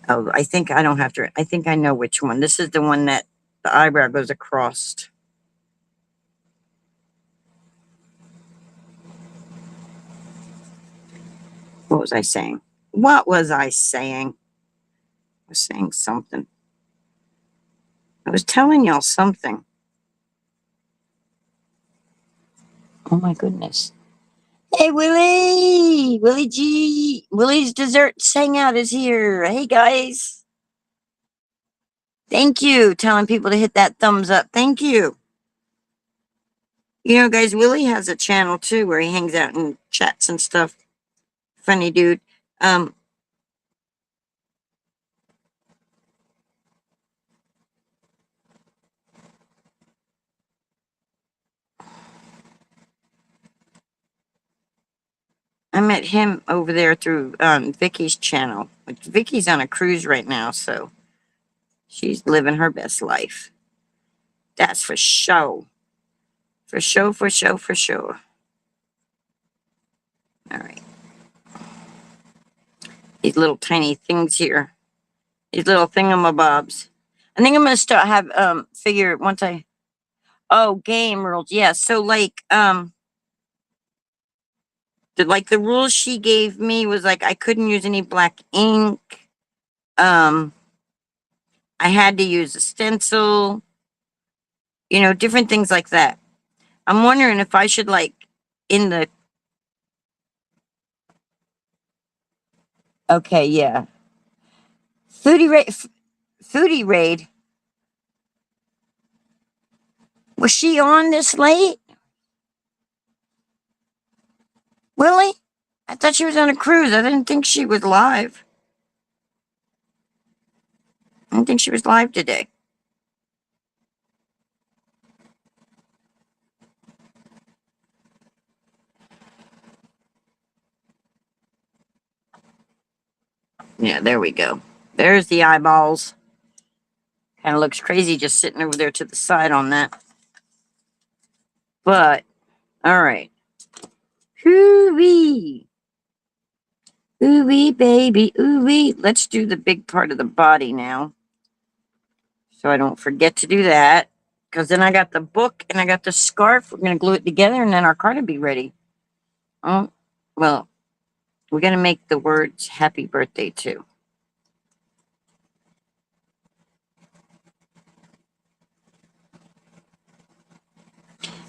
Oh, I think I don't have to. I think I know which one. This is the one that the eyebrow goes across. What was I saying? What was I saying? I was saying something. I was telling y'all something. Oh my goodness. Hey, Willie! Willie G! Willie's Dessert Hangout is here. Hey, guys. Thank you. Telling people to hit that thumbs up. Thank you. You know, guys, Willie has a channel too where he hangs out and chats and stuff. Funny dude. I met him over there through Vicky's channel. Vicky's on a cruise right now, so she's living her best life. That's for sure. For sure, for sure, for sure. All right. These little tiny things here. These little thingamabobs. I think I'm gonna start have figure once I game rules. Yeah, so like the rules she gave me was like I couldn't use any black ink. I had to use a stencil, different things like that. I'm wondering if I should like in the okay, yeah. Foodie Raid. Was she on this late? Willie? I thought she was on a cruise. I didn't think she was live. I didn't think she was live today. Yeah, there we go. There's the eyeballs. Kind of looks crazy just sitting over there to the side on that. But, all right. Ooh-wee. Ooh-wee, baby. Ooh-wee. Let's do the big part of the body now. So I don't forget to do that. Because then I got the book and I got the scarf. We're going to glue it together and then our card will be ready. Oh, well, we're going to make the words happy birthday too.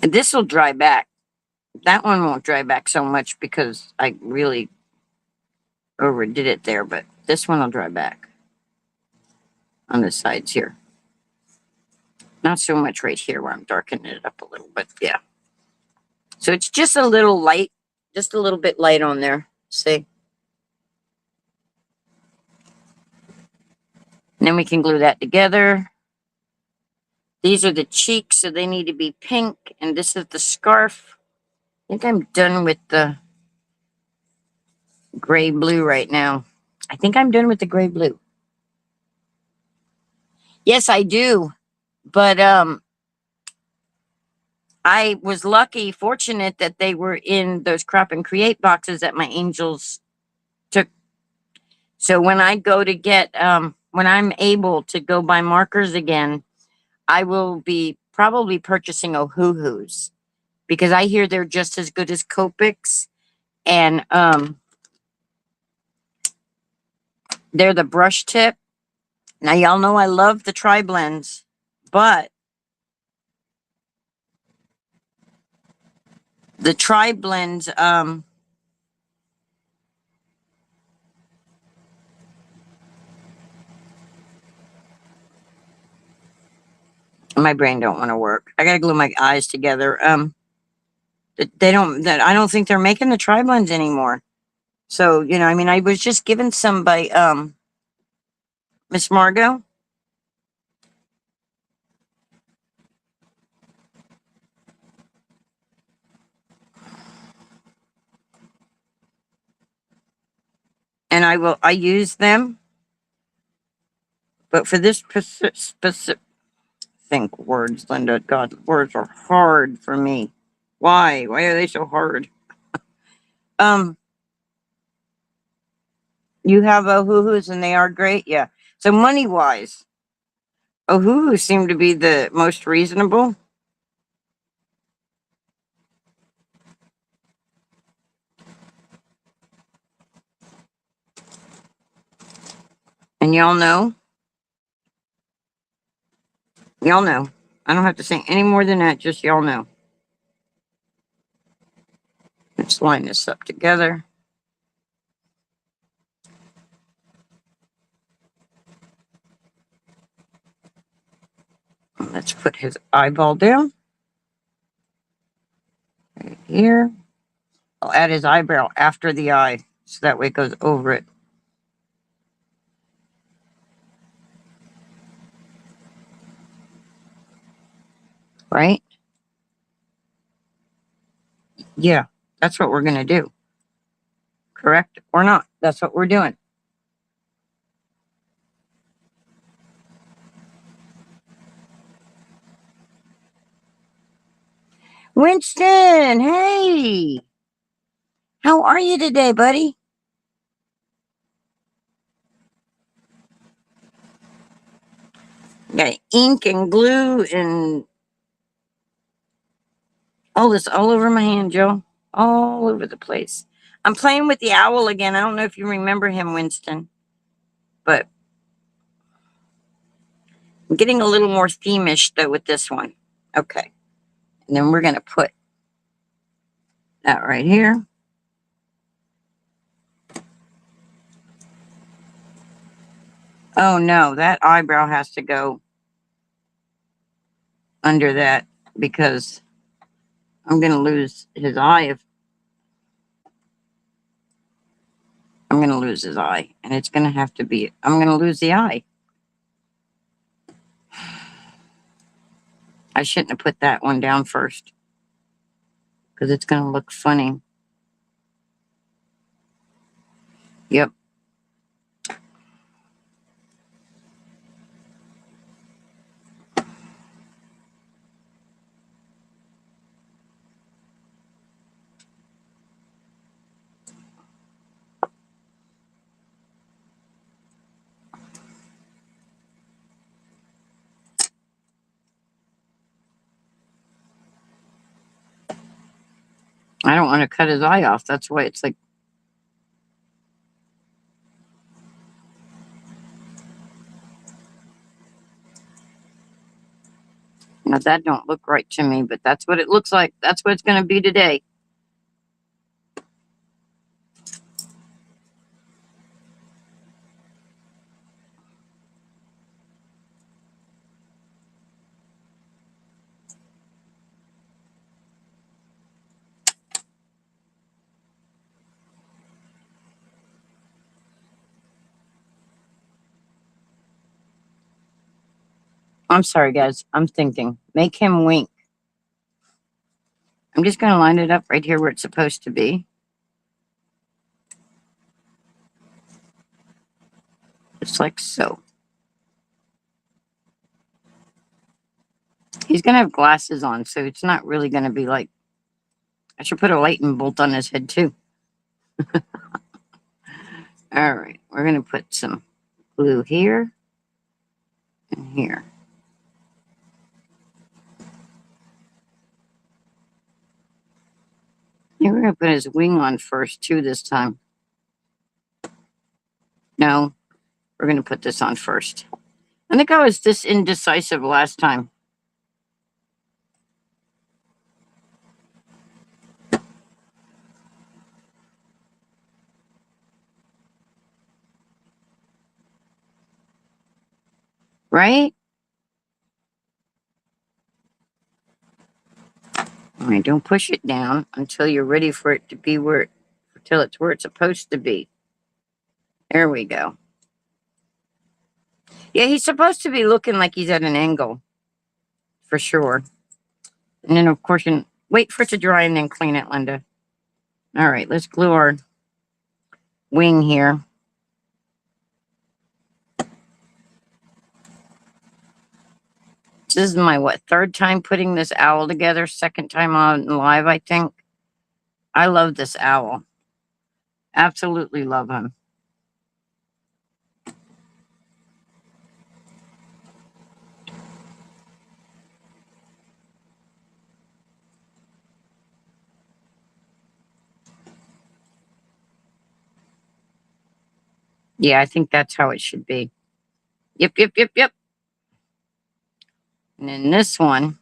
And this will dry back. That one won't dry back so much because I really overdid it there, but this one will dry back on the sides here. Not so much right here where I'm darkening it up a little, but yeah. So it's just a little light, just a little bit light on there. See? And then we can glue that together. These are the cheeks, so they need to be pink. And this is the scarf. I think I'm done with the gray blue right now. I think I'm done with the gray blue. Yes, I do. But I was lucky, fortunate that they were in those Crop and Create boxes that my angels took. So when I go to get, when I'm able to go buy markers again, I will be probably purchasing Ohuhus because I hear they're just as good as Copics, and they're the brush tip. Now y'all know I love the tri blends, but the tri blends, my brain don't want to work. I gotta glue my eyes together. They don't. That I don't think they're making the tri blends anymore. So I mean, I was just given some by Miss Margot. And I use them, but for this specific think words, Linda. God, words are hard for me. Why? Why are they so hard? Um, you have Ohuhus and they are great, yeah. So money wise, Ohuhus seem to be the most reasonable. And y'all know. I don't have to say any more than that, just y'all know. Let's line this up together. Let's put his eyeball down right here. I'll add his eyebrow after the eye, so that way it goes over it. Right? Yeah, that's what we're gonna do. Correct or not? That's what we're doing. Winston, hey, how are you today, buddy? Got ink and glue and all this all over my hand, Joe. All over the place. I'm playing with the owl again. I don't know if you remember him, Winston, but I'm getting a little more themish though with this one. Okay. And then we're going to put that right here. Oh no, that eyebrow has to go under that because I'm going to lose his eye if I'm going to lose his eye, and it's going to have to be, I'm going to lose the eye. I shouldn't have put that one down first because it's going to look funny. Yep. I don't want to cut his eye off. That's why it's like, now that don't look right to me, but that's what it looks like. That's what it's going to be today. I'm sorry, guys. I'm thinking. Make him wink. I'm just going to line it up right here where it's supposed to be. Just like so. He's going to have glasses on, so it's not really going to be like... I should put a lightning bolt on his head, too. All right, we're going to put some glue here and here. Yeah, we're going to put his wing on first, too, this time. No, we're going to put this on first. I think I was this indecisive last time. Right? All right, don't push it down until you're ready for it to be until it's where it's supposed to be. There we go. Yeah, he's supposed to be looking like he's at an angle, for sure. And then, of course, you can wait for it to dry and then clean it, Linda. All right, let's glue our wing here. This is my, third time putting this owl together, second time on live, I think. I love this owl. Absolutely love him. Yeah, I think that's how it should be. Yep, yep, yep, yep. And then this one,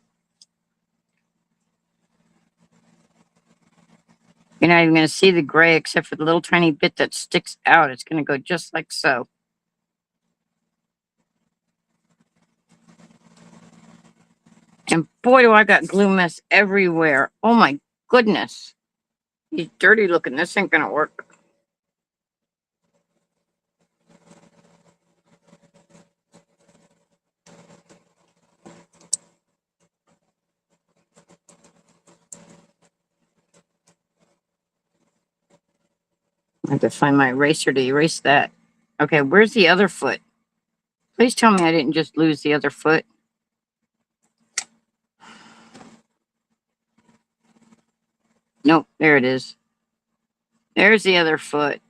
you're not even going to see the gray except for the little tiny bit that sticks out. It's going to go just like so. And boy, do I got glue mess everywhere. Oh my goodness. He's dirty looking. This ain't going to work. I have to find my eraser to erase that. Okay, where's the other foot? Please tell me I didn't just lose the other foot. Nope, there it is. There's the other foot.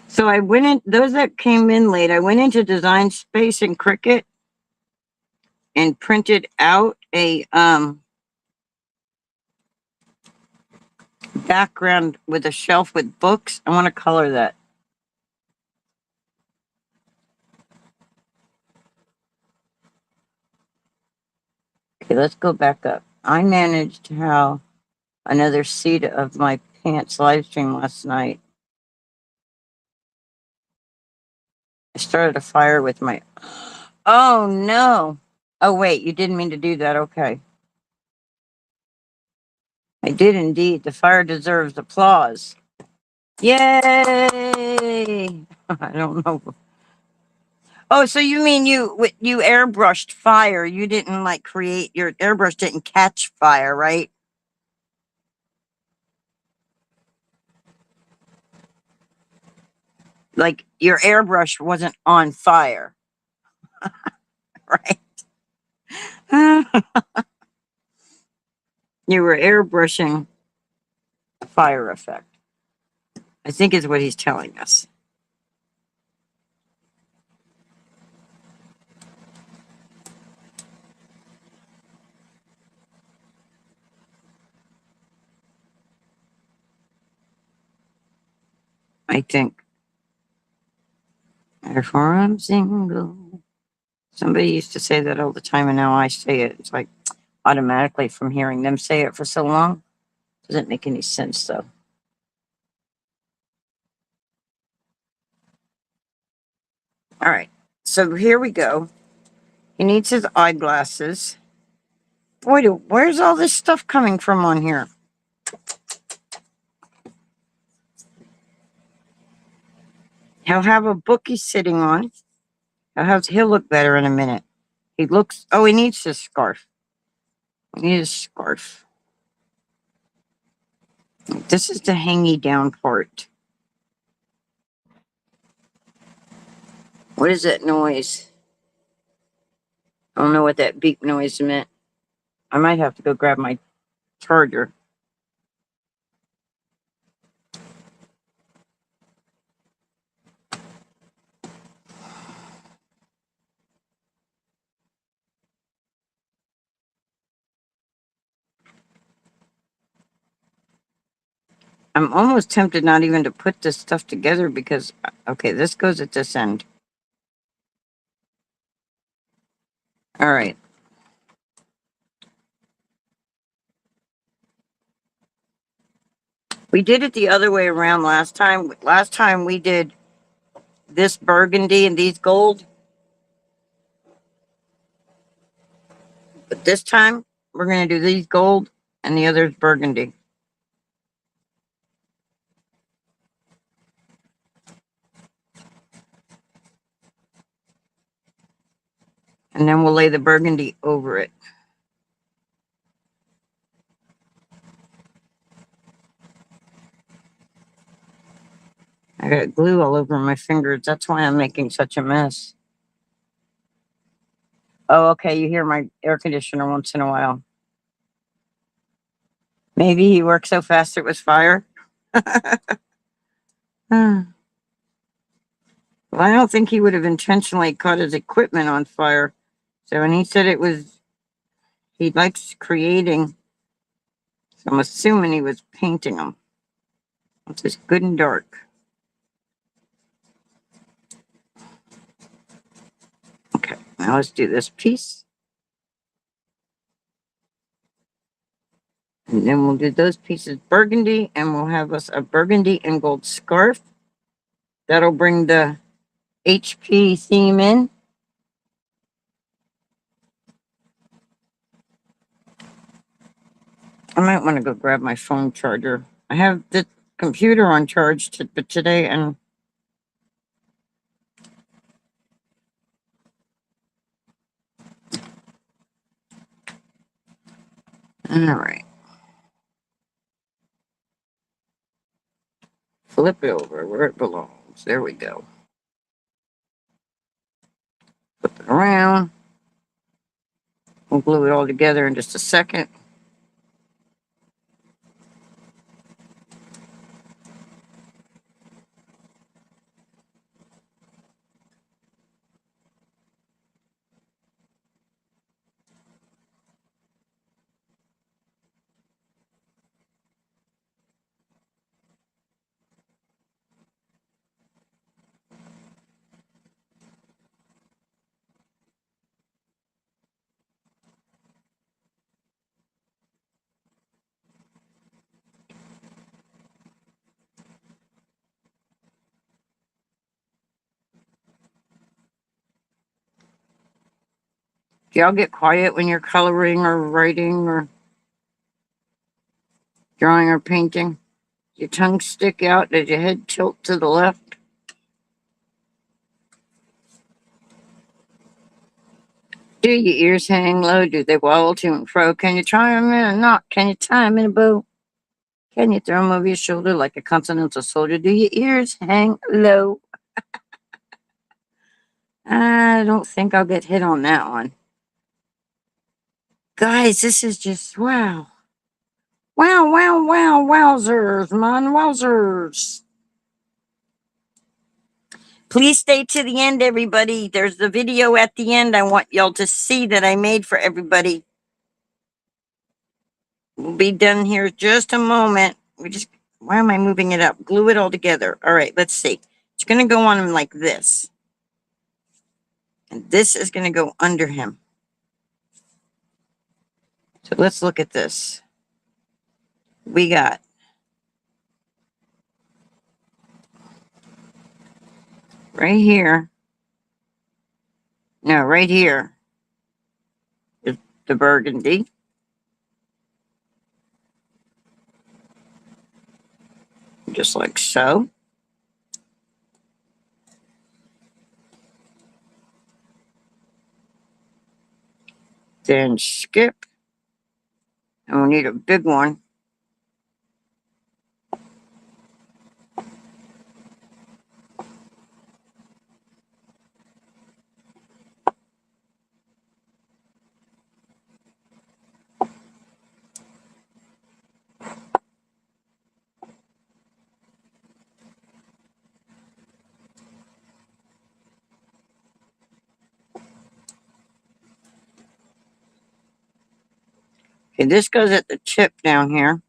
So I went in, those that came in late, I went into Design Space in Cricut and printed out a background with a shelf with books. I want to color that. Okay, let's go back up. I managed to have another seat of my pants live stream last night. I started a fire with my... Oh, no. Oh, wait, you didn't mean to do that. Okay. I did indeed. The fire deserves applause. Yay! I don't know. Oh, so you mean you airbrushed fire? You didn't like create, your airbrush didn't catch fire, right? Like your airbrush wasn't on fire, right? You were airbrushing a fire effect, I think is what he's telling us. I think. Therefore, I'm single. Somebody used to say that all the time, and now I say it. It's like automatically from hearing them say it for so long. Doesn't make any sense, though. All right, so here we go. He needs his eyeglasses. Boy, where's all this stuff coming from on here? He'll have a book he's sitting on. He'll look better in a minute. He looks... Oh, he needs his scarf. He needs a scarf. This is the hangy down part. What is that noise? I don't know what that beep noise meant. I might have to go grab my charger. I'm almost tempted not even to put this stuff together because, okay, this goes at this end. All right. We did it the other way around last time. Last time we did this burgundy and these gold. But this time we're going to do these gold and the other's burgundy. And then we'll lay the burgundy over it. I got glue all over my fingers. That's why I'm making such a mess. Oh, okay. You hear my air conditioner once in a while. Maybe he worked so fast it was fire. Well, I don't think he would have intentionally caught his equipment on fire. So when he said it was, he likes creating. So I'm assuming he was painting them. It's just good and dark. Okay, now let's do this piece. And then we'll do those pieces burgundy, and we'll have us a burgundy and gold scarf. That'll bring the HP theme in. I might want to go grab my phone charger. I have the computer on charge but today, and all right. Flip it over where it belongs. There we go. Flip it around. We'll glue it all together in just a second. Do y'all get quiet when you're coloring or writing or drawing or painting? Your tongue stick out? Does your head tilt to the left? Do your ears hang low? Do they wobble to and fro? Can you tie them in a knot? Can you tie them in a bow? Can you throw them over your shoulder like a continental soldier? Do your ears hang low? I don't think I'll get hit on that one. Guys, this is just wow. Wow, wow, wow, wowzers, man, wowzers. Please stay to the end, everybody. There's the video at the end I want y'all to see that I made for everybody. We'll be done here just a moment. Why am I moving it up? Glue it all together. All right, let's see. It's going to go on him like this. And this is going to go under him. So let's look at this. We got right here. No, right here is the burgundy. Just like so. Then skip. And we'll need a big one. Okay, this goes at the tip down here.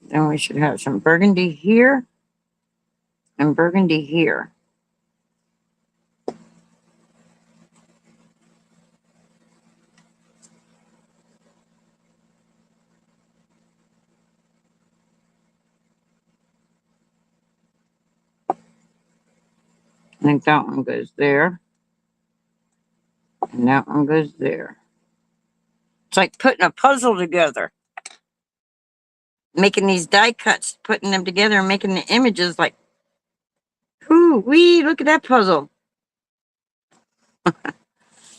Then we should have some burgundy here and burgundy here. I think that one goes there. And that one goes there. It's like putting a puzzle together. Making these die cuts, putting them together and making the images like, ooh, wee, look at that puzzle.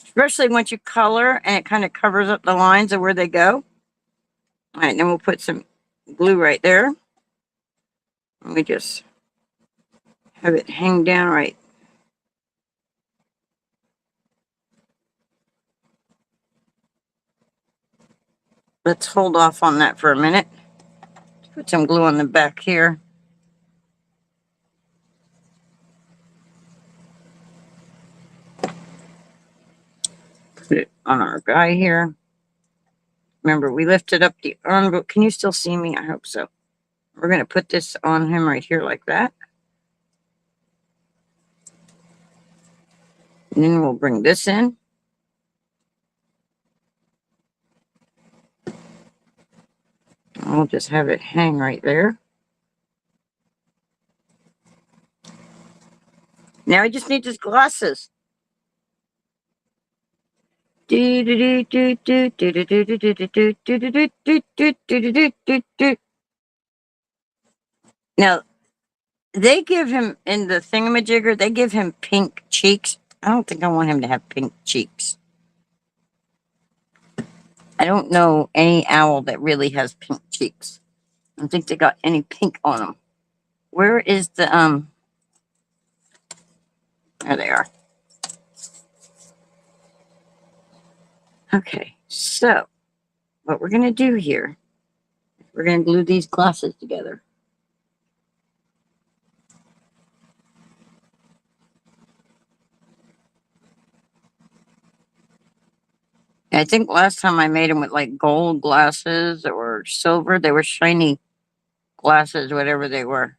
Especially once you color and it kind of covers up the lines of where they go. All right, then we'll put some glue right there. Let me just have it hang down right. Let's hold off on that for a minute. Put some glue on the back here. Put it on our guy here. Remember, we lifted up the arm, but can you still see me? I hope so. We're going to put this on him right here like that. And then we'll bring this in. I'll just have it hang right there. Now I just need his glasses. Now, they give him, in the thingamajigger, they give him pink cheeks. I don't think I want him to have pink cheeks. I don't know any owl that really has pink cheeks. I don't think they got any pink on them. Where is the, there they are. Okay, so what we're going to do here, we're going to glue these glasses together. I think last time I made them with like gold glasses or silver. They were shiny glasses, whatever they were.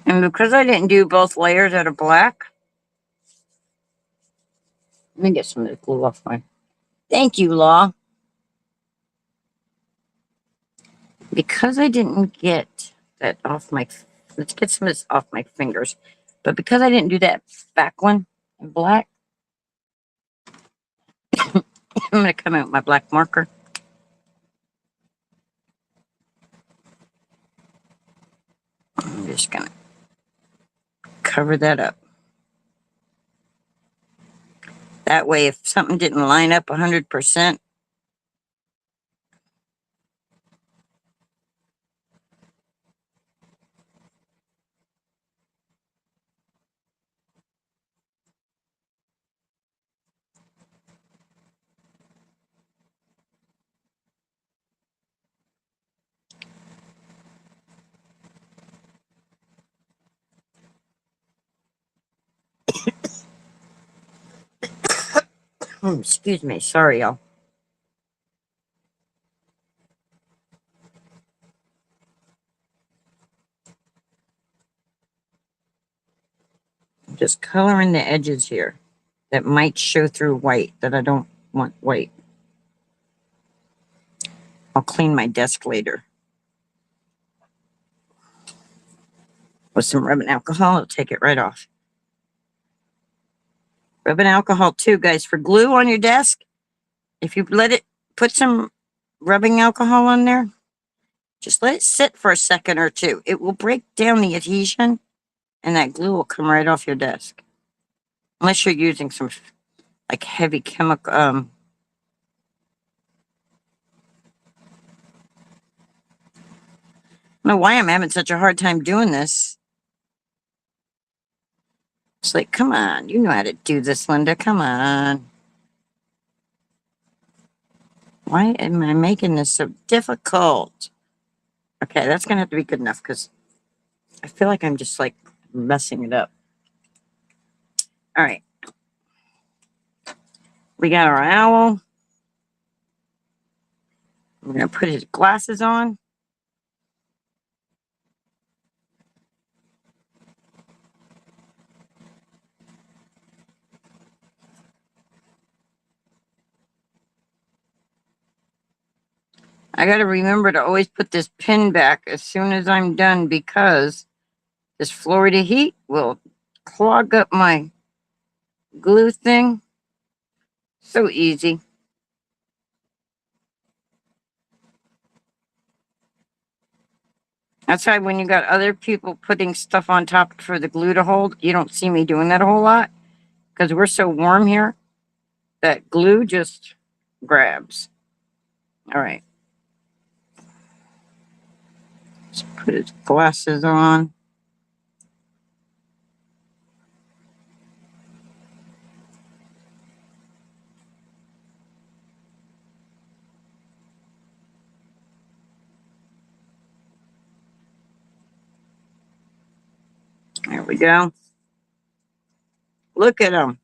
And because I didn't do both layers out of black, let me get some of the glue off my. Thank you, Law. Because I didn't get that off my. Let's get some of this off my fingers. But because I didn't do that back one in black, I'm going to come out with my black marker. I'm just going to cover that up. That way, if something didn't line up 100%, excuse me, sorry, y'all. I'm just coloring the edges here that might show through white, that I don't want white. I'll clean my desk later. With some rubbing alcohol, it'll take it right off. Rubbing alcohol too, guys, for glue on your desk. If you let it put some rubbing alcohol on there. Just let it sit for a second or two. It will break down the adhesion and that glue will come right off your desk. Unless you're using some like heavy chemical, I don't know why I'm having such a hard time doing this. It's like, come on, you know how to do this, Linda. Come on. Why am I making this so difficult? Okay, that's gonna have to be good enough because I feel like I'm just like messing it up. All right. We got our owl. We're gonna put his glasses on. I got to remember to always put this pin back as soon as I'm done because this Florida heat will clog up my glue thing. So easy. That's why when you got other people putting stuff on top for the glue to hold, you don't see me doing that a whole lot because we're so warm here that glue just grabs. All right. Let's put his glasses on. There we go. Look at him.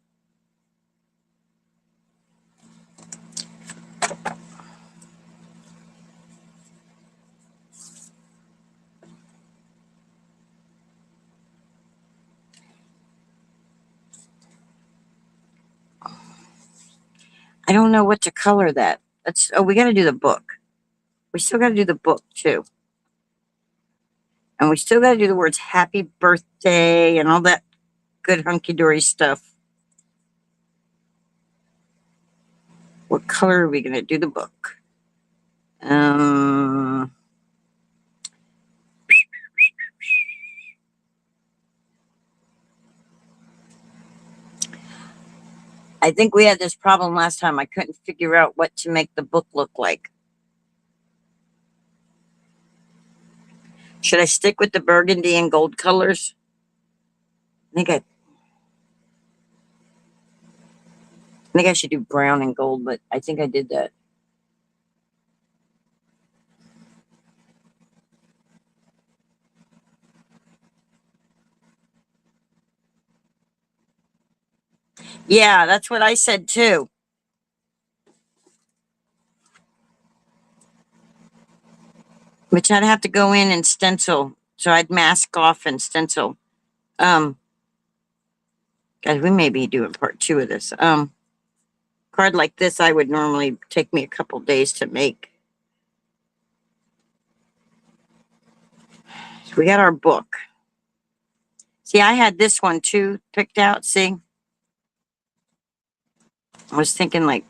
I don't know what to color that. We got to do the book. We still got to do the book too. And we still got to do the words happy birthday and all that good hunky dory stuff. What color are we going to do the book? I think we had this problem last time. I couldn't figure out what to make the book look like. Should I stick with the burgundy and gold colors? I think I should do brown and gold, but I think I did that. Yeah, that's what I said too. Which I'd have to go in and stencil. So I'd mask off and stencil. Guys, we may be doing part 2 of this. Card like this, I would normally take me a couple days to make. So we got our book. See, I had this one too picked out. See, I was thinking like,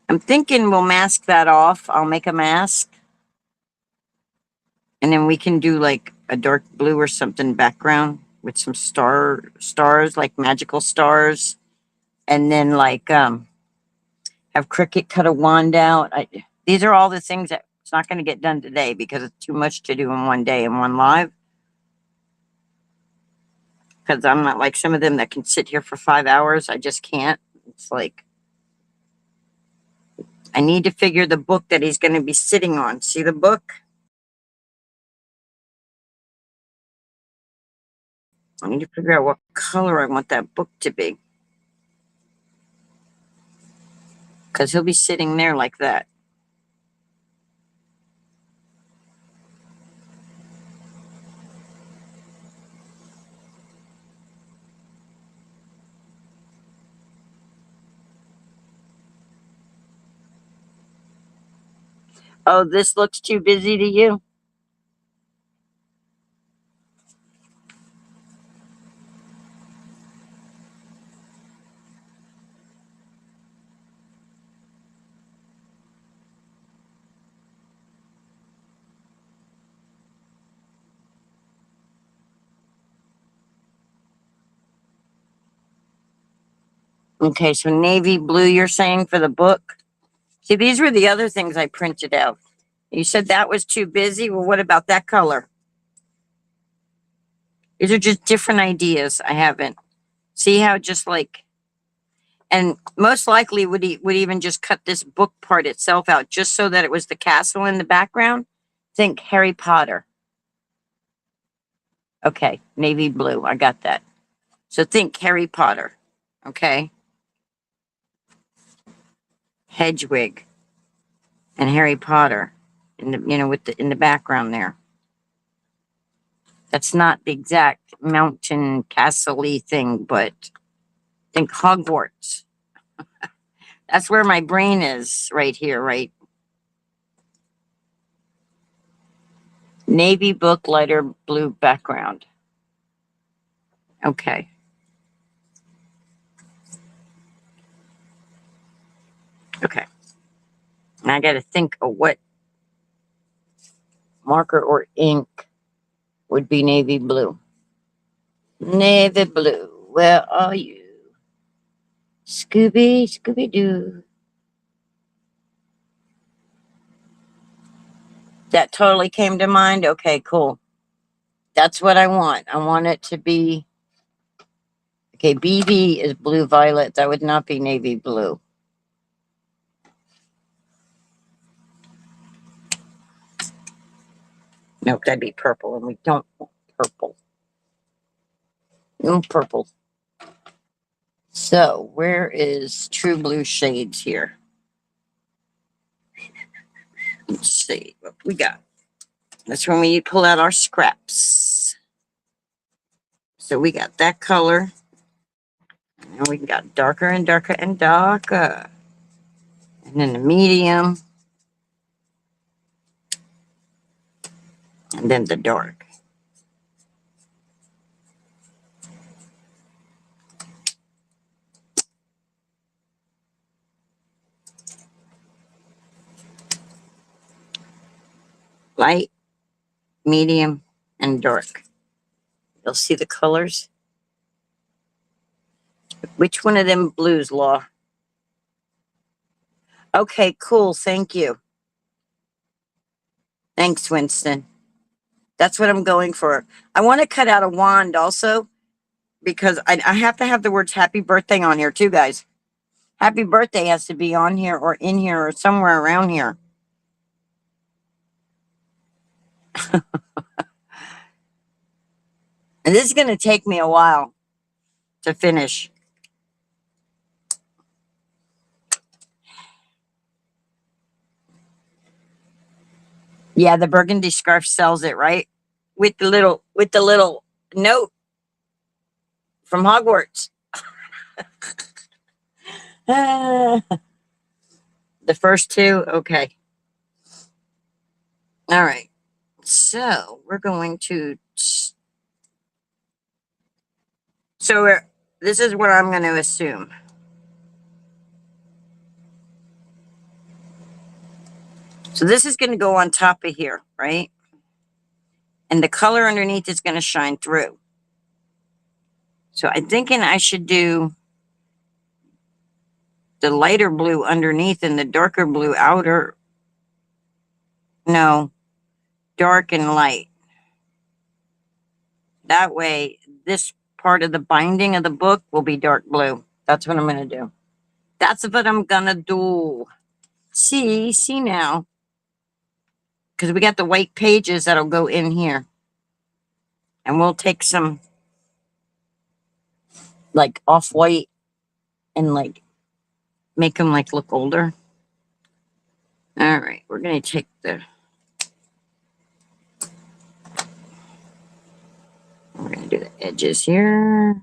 I'm thinking we'll mask that off. I'll make a mask. And then we can do like a dark blue or something background with some stars, like magical stars. And then like, have Cricut cut a wand out. These are all the things that it's not going to get done today because it's too much to do in one day in one live. Because I'm not like some of them that can sit here for 5 hours. I just can't. It's like, I need to figure the book that he's going to be sitting on. See the book? I need to figure out what color I want that book to be. Because he'll be sitting there like that. Oh, this looks too busy to you? Okay, so navy blue, you're saying for the book? See, these were the other things I printed out. You said that was too busy. Well, what about that color? These are just different ideas. I haven't. See how just like, and most likely would even just cut this book part itself out just so that it was the castle in the background. Think Harry Potter. Okay, navy blue. I got that. So think Harry Potter. Okay, Hedwig and Harry Potter in the with the in the background there. That's not the exact mountain castle-y thing, but think Hogwarts. That's where my brain is right here, right? Navy book, lighter blue background. Okay. Okay. And I got to think of what marker or ink would be navy blue. Navy blue, where are you? Scooby, Scooby Doo. That totally came to mind. Okay, cool. That's what I want. I want it to be. Okay, BB is blue violet. That would not be navy blue. Nope, that'd be purple, and we don't want purple. No purple. So, where is True Blue Shades here? Let's see what we got. That's when we pull out our scraps. So we got that color. And we got darker and darker and darker. And then the medium. And then the dark. Light, medium, and dark. You'll see the colors. Which one of them blues, Law? Okay, cool. Thank you. Thanks, Winston. That's what I'm going for. I want to cut out a wand also because I have to have the words happy birthday on here too, guys. Happy birthday has to be on here or in here or somewhere around here. And this is going to take me a while to finish. Yeah, the burgundy scarf sells it, right? With the little note from Hogwarts. The first two, okay. All right. So we're going to. This is what I'm going to assume. So this is going to go on top of here, right? And the color underneath is going to shine through. So I'm thinking I should do the lighter blue underneath and the darker blue outer. No, dark and light. That way, this part of the binding of the book will be dark blue. That's what I'm going to do. That's what I'm going to do. See now. Because we got the white pages that'll go in here. And we'll take some like off-white and like make them like look older. All right, we're going to take we're going to do the edges here.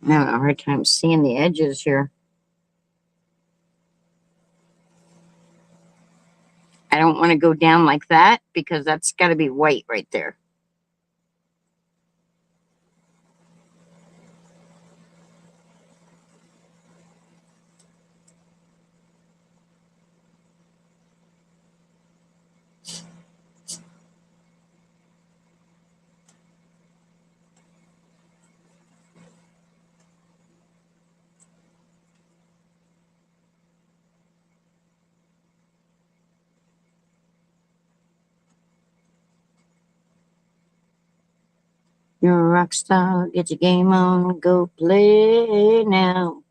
I'm having a hard time seeing the edges here. I don't want to go down like that because that's got to be white right there. You're a rock star, get your game on, go play now.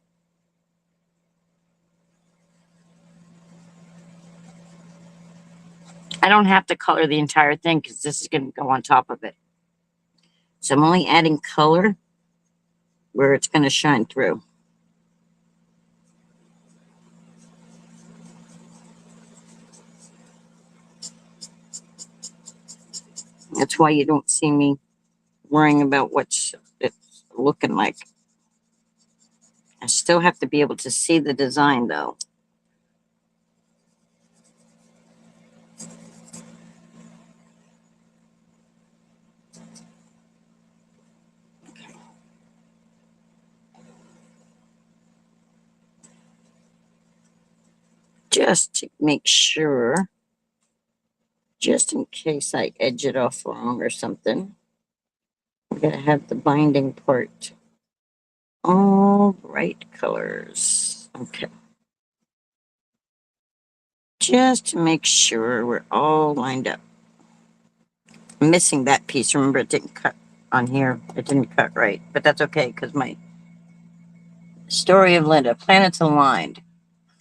I don't have to color the entire thing because this is going to go on top of it. So I'm only adding color where it's going to shine through. That's why you don't see me worrying about what it's looking like. I still have to be able to see the design though. Just to make sure, just in case I edge it off wrong or something. I'm going to have the binding part all bright colors. Okay. Just to make sure we're all lined up. I'm missing that piece. Remember, it didn't cut on here. It didn't cut right, but that's okay because my story of Linda, planets aligned.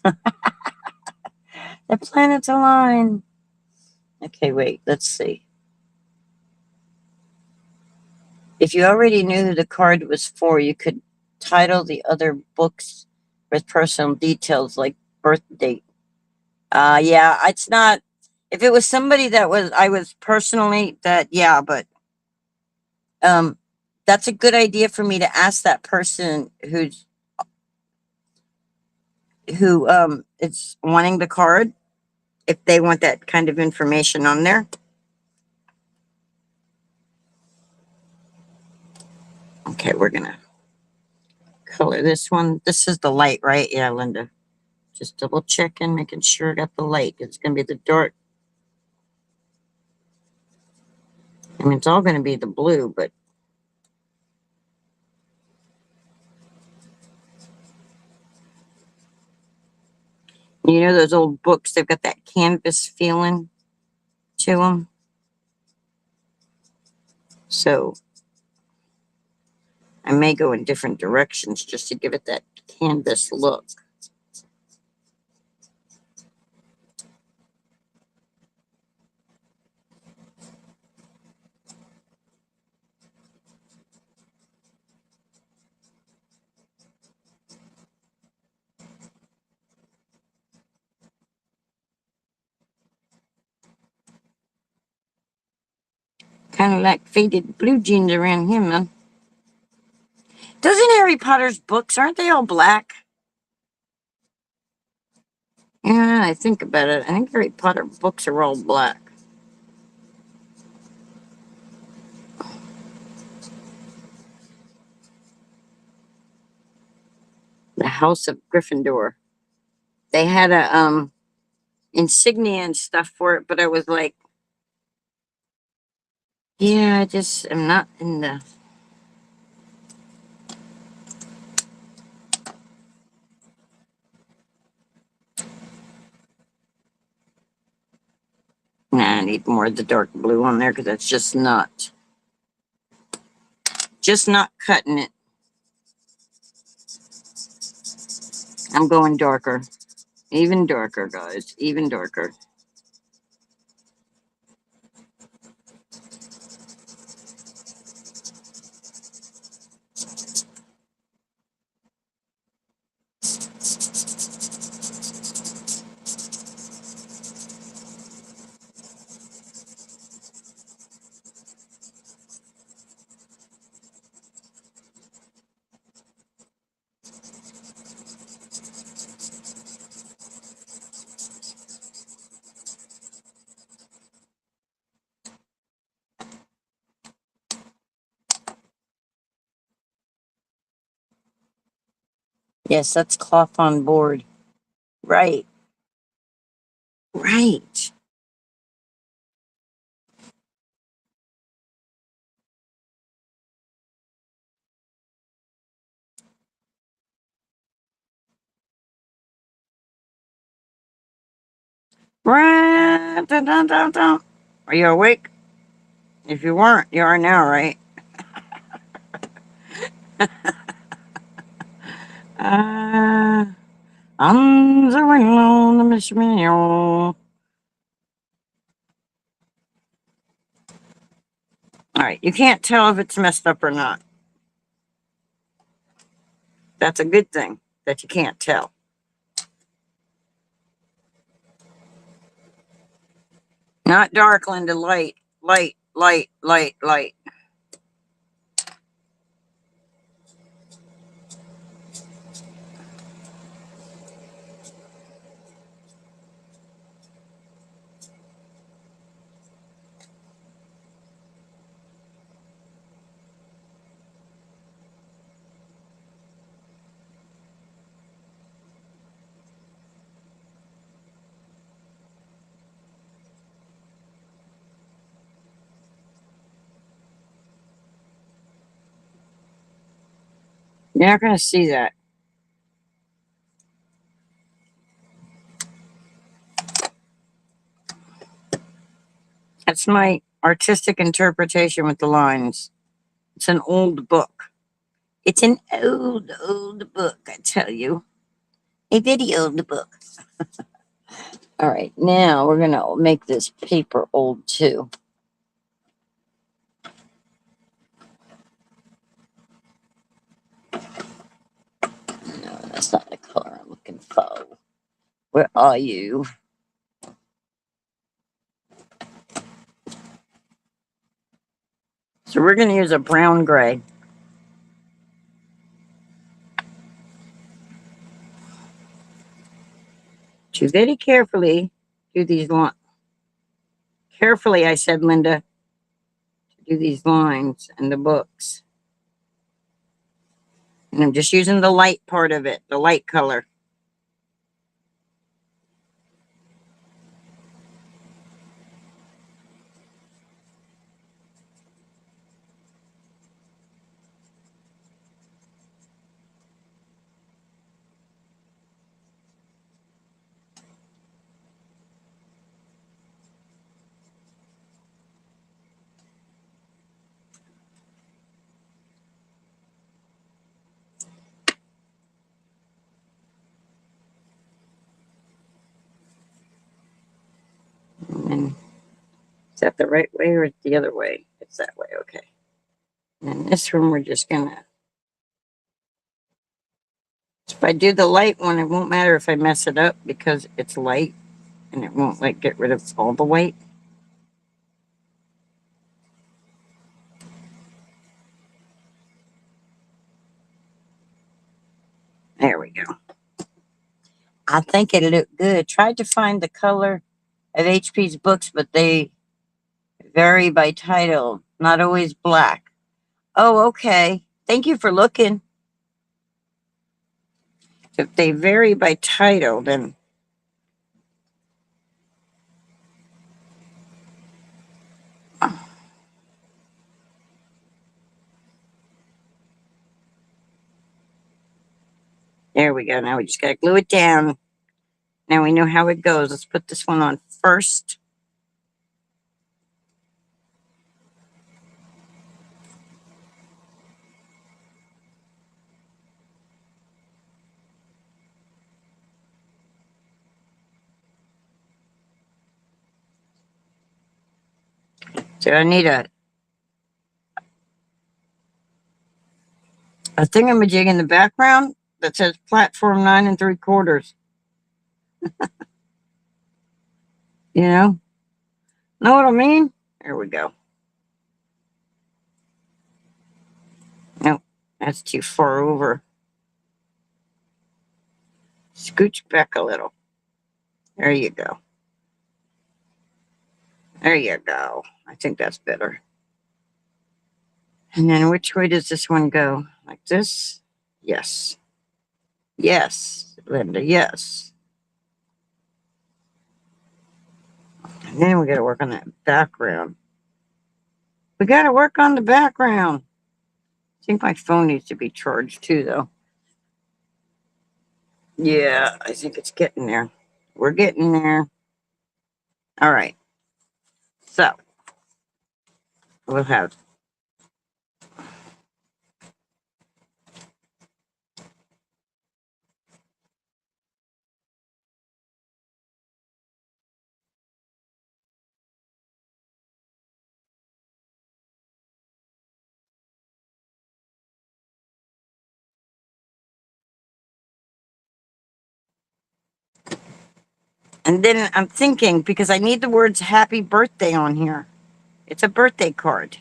The planets align. Okay, wait, let's see. If you already knew who the card was for, you could title the other books with personal details like birth date. Yeah, it's not. If it was somebody that I was personally that, yeah, but that's a good idea for me to ask that person who is wanting the card if they want that kind of information on there. Okay, we're gonna color this one. This is the light, right? Yeah, Linda. Just double checking, making sure I got the light. It's gonna be the dark. I mean, it's all gonna be the blue, but you know those old books, they've got that canvas feeling to them. So I may go in different directions just to give it that canvas look. Kind of like faded blue jeans around here, man. Doesn't Harry Potter's books, aren't they all black? Yeah, I think about it. I think Harry Potter books are all black. The House of Gryffindor. They had a insignia and stuff for it, but I was like, yeah, I just am not in the. Nah, I need more of the dark blue on there because that's just not cutting it. I'm going darker. Even darker, guys. Even darker. Yes, that's cloth on board. Right. Right. Right. Dun, dun, dun, dun. Are you awake? If you weren't, you are now, right? Uh, I'm the one on the mission. All right. You can't tell if it's messed up or not. That's a good thing that you can't tell. Not dark, Linda. Light, light, light, light, light. You're not going to see that. That's my artistic interpretation with the lines. It's an old book. It's an old, old book, I tell you. A very old book. All right, now we're going to make this paper old too. No, that's not the color I'm looking for. Where are you? So we're going to use a brown gray. To very carefully do these lines. Carefully, I said, Linda, to do these lines in the books. And I'm just using the light part of it, the light color. And then, is that the right way or the other way? It's that way, okay. And in this one, we're just gonna, if I do the light one, it won't matter if I mess it up because it's light and it won't like get rid of all the white. There we go. I think it looked good. Tried to find the color of HP's books, but they vary by title, not always black. Oh, okay. Thank you for looking. If they vary by title, then there we go. Now we just got to glue it down. Now we know how it goes. Let's put this one on first. So I need a thingamajig in the background that says platform 9 3/4. You know what I mean? There we go. Nope, that's too far over. Scooch back a little. There you go. There you go. I think that's better. And then which way does this one go? Like this? Yes. Yes, Linda, yes. And then we got to work on that background. We got to work on the background. I think my phone needs to be charged too, though. Yeah, I think it's getting there. We're getting there. All right. So we'll have. And then I'm thinking, because I need the words happy birthday on here. It's a birthday card.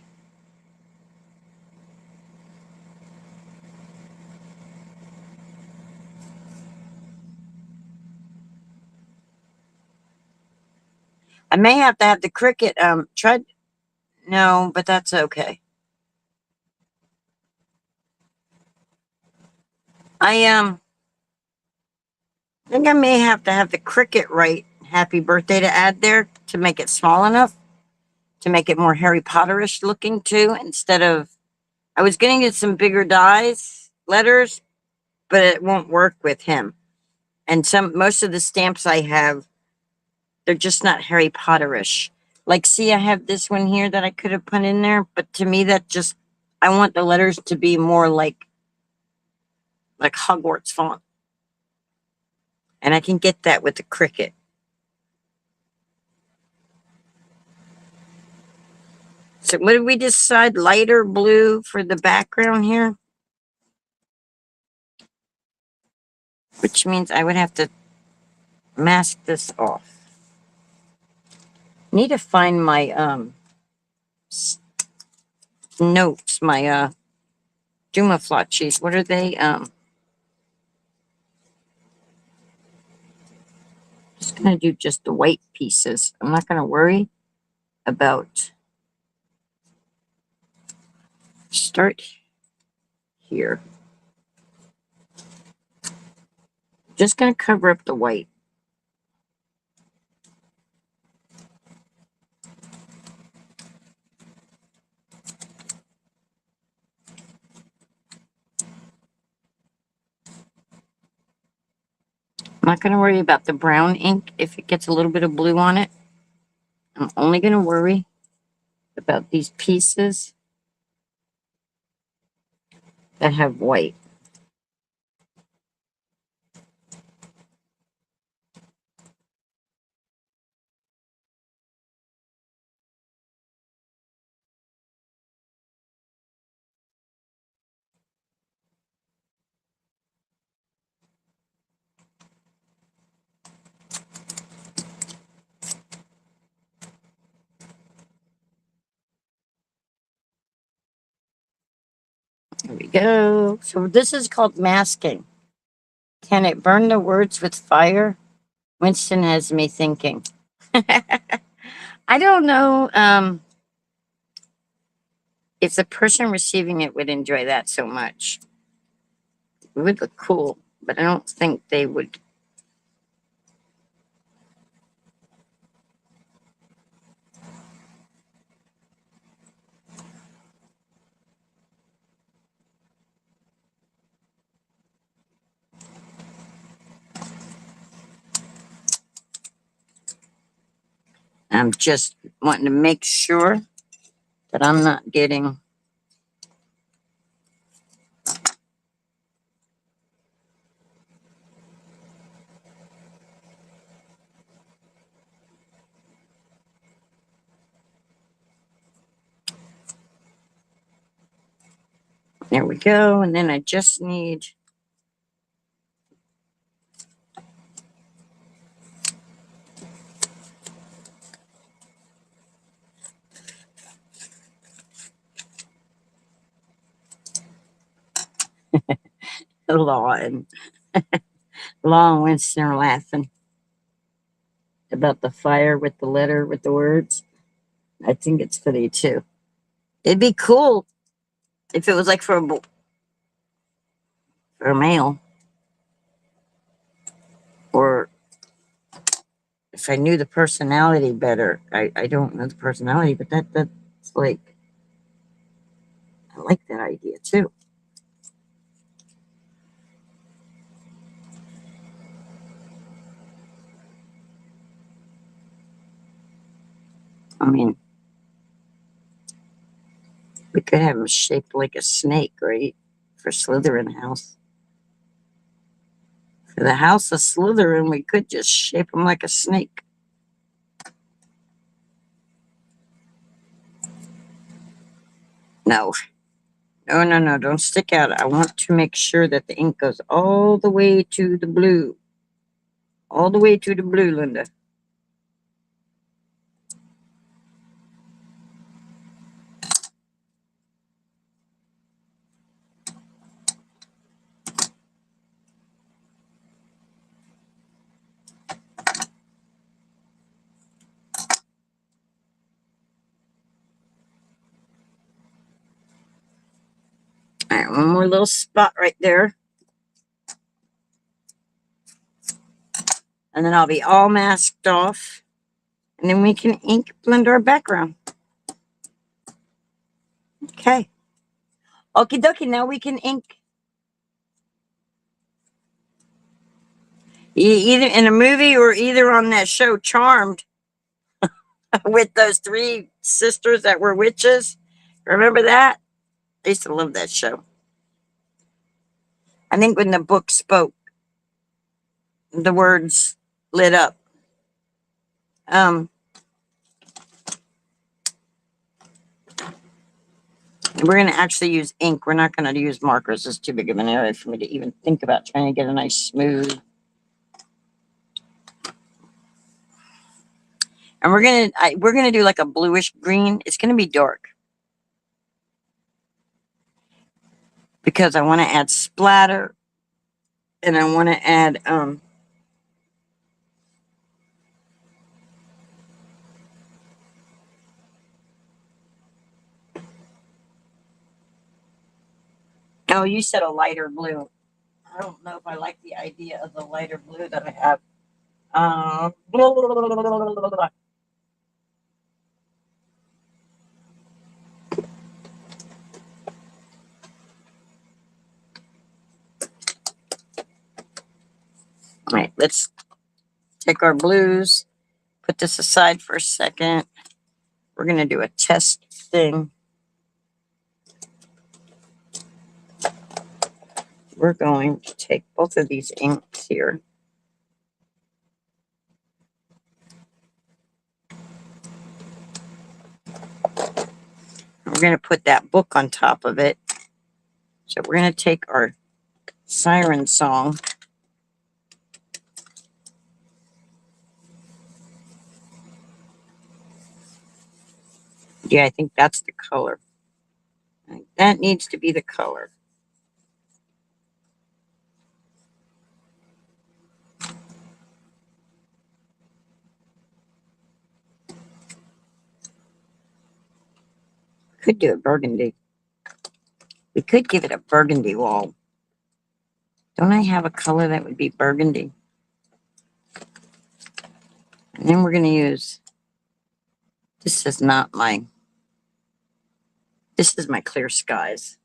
I may have to have the Cricut try. No, but that's okay. I think I may have to have the Cricut write happy birthday to add there to make it small enough to make it more Harry Potterish looking too, instead of I was gonna get some bigger dies letters, but it won't work with him. And most of the stamps I have, they're just not Harry Potterish. Like, see, I have this one here that I could have put in there, but to me, that just I want the letters to be more like Hogwarts font, and I can get that with the Cricut. So, what did we decide? Lighter blue for the background here, which means I would have to mask this off. Need to find my notes, my Dumaflot sheets. What are they? Just gonna do just the white pieces. I'm not gonna worry about start here. Just gonna cover up the white. I'm not gonna worry about the brown ink if it gets a little bit of blue on it. I'm only gonna worry about these pieces that have white. There we go. So this is called masking. Can it burn the words with fire? Winston has me thinking. I don't know if the person receiving it would enjoy that so much. It would look cool, but I don't think they would. I'm just wanting to make sure that I'm not getting. There we go. And then I just need. Law and Law and Winston are laughing about the fire with the letter with the words. I think it's funny too. It'd be cool if it was like for a male. Or if I knew the personality better. I don't know the personality, but that's like, I like that idea too. I mean, we could have him shaped like a snake, right? For Slytherin house. For the house of Slytherin, we could just shape him like a snake. No, no, no, no, don't stick out. I want to make sure that the ink goes all the way to the blue. All the way to the blue, Linda. All right, one more little spot right there. And then I'll be all masked off. And then we can ink blend our background. Okay. Okie dokie, now we can ink. Either in a movie or either on that show Charmed with those three sisters that were witches. Remember that? I used to love that show. I think when the book spoke, the words lit up. We're going to actually use ink. We're not going to use markers. It's too big of an area for me to even think about trying to get a nice smooth. And we're gonna do like a bluish green. It's gonna be dark because I want to add splatter, and I want to add oh, you said a lighter blue. I don't know if I like the idea of the lighter blue that I have. Blah, blah, blah, blah, blah, blah, blah. All right, let's take our blues, put this aside for a second. We're going to do a test thing. We're going to take both of these inks here. We're going to put that book on top of it. So we're going to take our siren song. Yeah, I think that's the color. That needs to be the color. Could do a burgundy. We could give it a burgundy wall. Don't I have a color that would be burgundy? And then we're going to use, this is not my, this is my clear skies.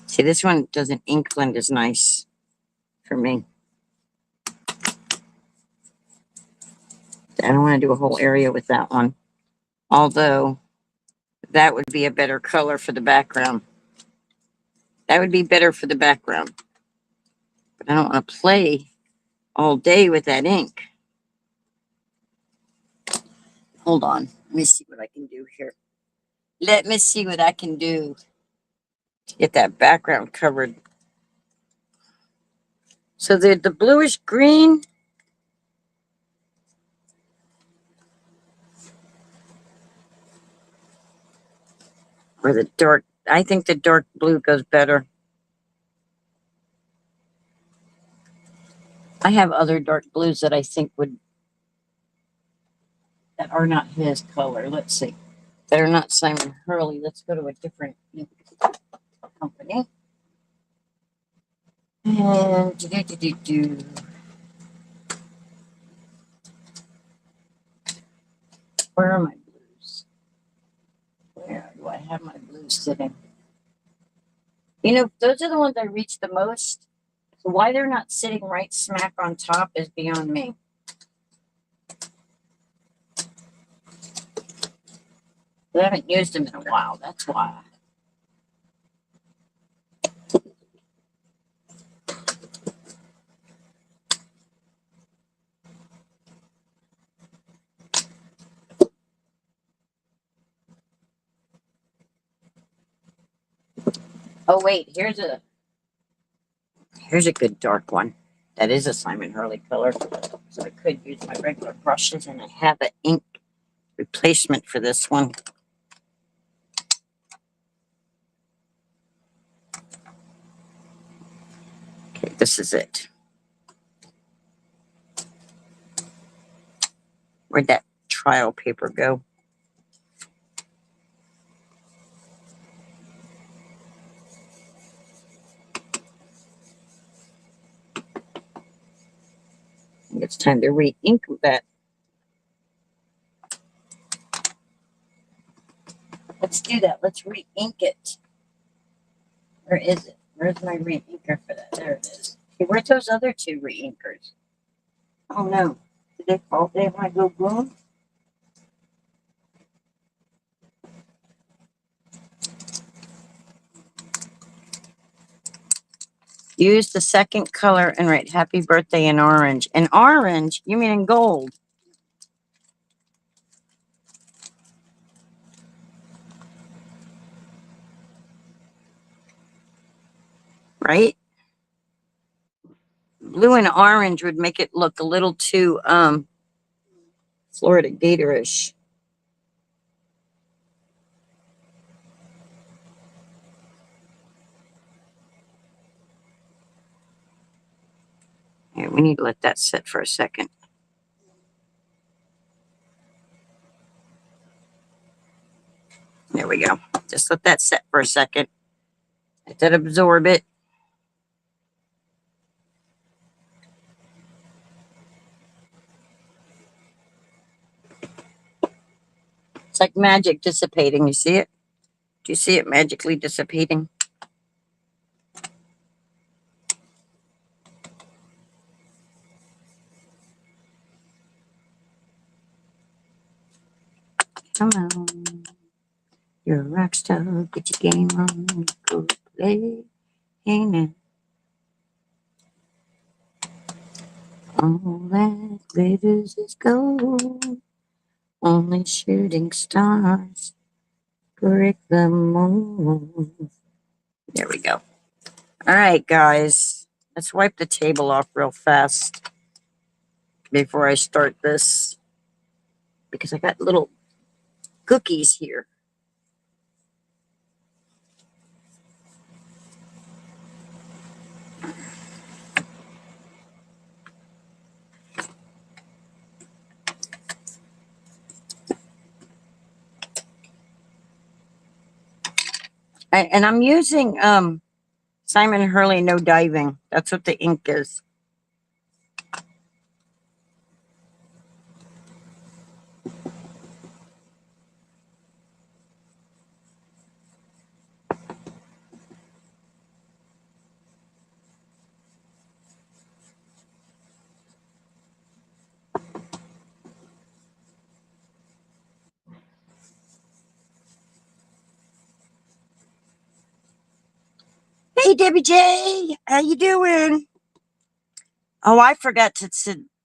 See, this one doesn't ink blend as nice for me. I don't want to do a whole area with that one. Although, that would be a better color for the background. That would be better for the background. But I don't want to play all day with that ink. Hold on. Let me see what I can do here. Let me see what I can do to get that background covered. So the bluish green, or the dark, I think the dark blue goes better. I have other dark blues that I think would, that are not his color. Let's see. Better not Simon Hurley. Let's go to a different ink company. And where are my blues? Where do I have my blues sitting? You know, those are the ones I reach the most. So why they're not sitting right smack on top is beyond me. I haven't used them in a while. That's why. Oh wait, here's a good dark one. That is a Simon Hurley color. So I could use my regular brushes, and I have an ink replacement for this one. Okay, this is it. Where'd that trial paper go? I think it's time to re-ink that. Let's do that. Let's re-ink it. Where is it? Where's my re-inker for that? There it is. Okay, where's those other two re-inkers? Oh no. Did they fall? They might go boom? Use the second color and write happy birthday in orange. In orange? You mean in gold? Right? Blue and orange would make it look a little too Florida Gator-ish. Okay, we need to let that sit for a second. There we go. Just let that sit for a second. Let that absorb it. It's like magic dissipating. You see it? Do you see it magically dissipating? Come on. You're a rock star. Get your game on. Go play. Hey now. All that glitters is gold. Only shooting stars break the moon. There we go. All right, guys. Let's wipe the table off real fast before I start this, because I got little cookies here. And I'm using Simon Hurley No Diving. That's what the ink is. Hey, Debbie J, how you doing? Oh, I forgot to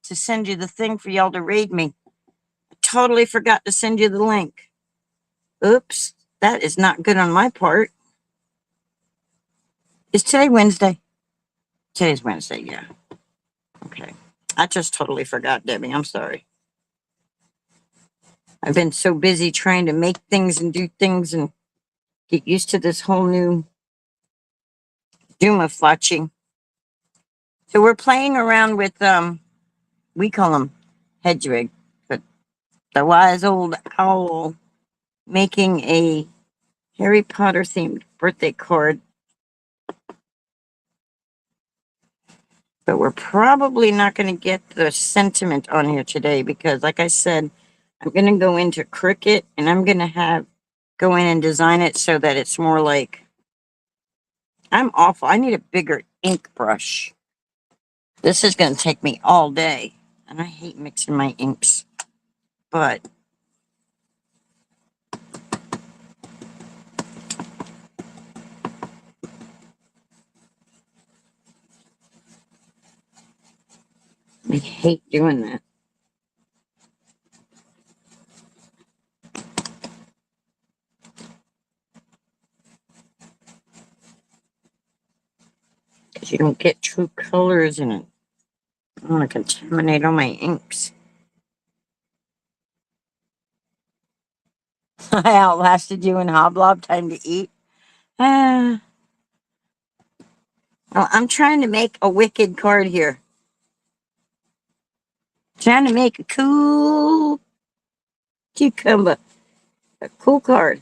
send you the thing for y'all to read me. I totally forgot to send you the link. Oops, that is not good on my part. Is today Wednesday? Today's Wednesday, yeah. Okay. I just totally forgot, Debbie. I'm sorry. I've been so busy trying to make things and do things and get used to this whole new Duma fletching. So we're playing around with we call them hedgehog, but the wise old owl making a Harry Potter themed birthday card. But we're probably not going to get the sentiment on here today because, like I said, I'm going to go into Cricut and I'm going to go in and design it so that it's more like, I'm awful. I need a bigger ink brush. This is going to take me all day. And I hate mixing my inks. But I hate doing that. Because you don't get true colors in it. I don't want to contaminate all my inks. I outlasted you in Hoblob. Time to eat. Well, I'm trying to make a wicked card here. Trying to make a cool cucumber. A cool card.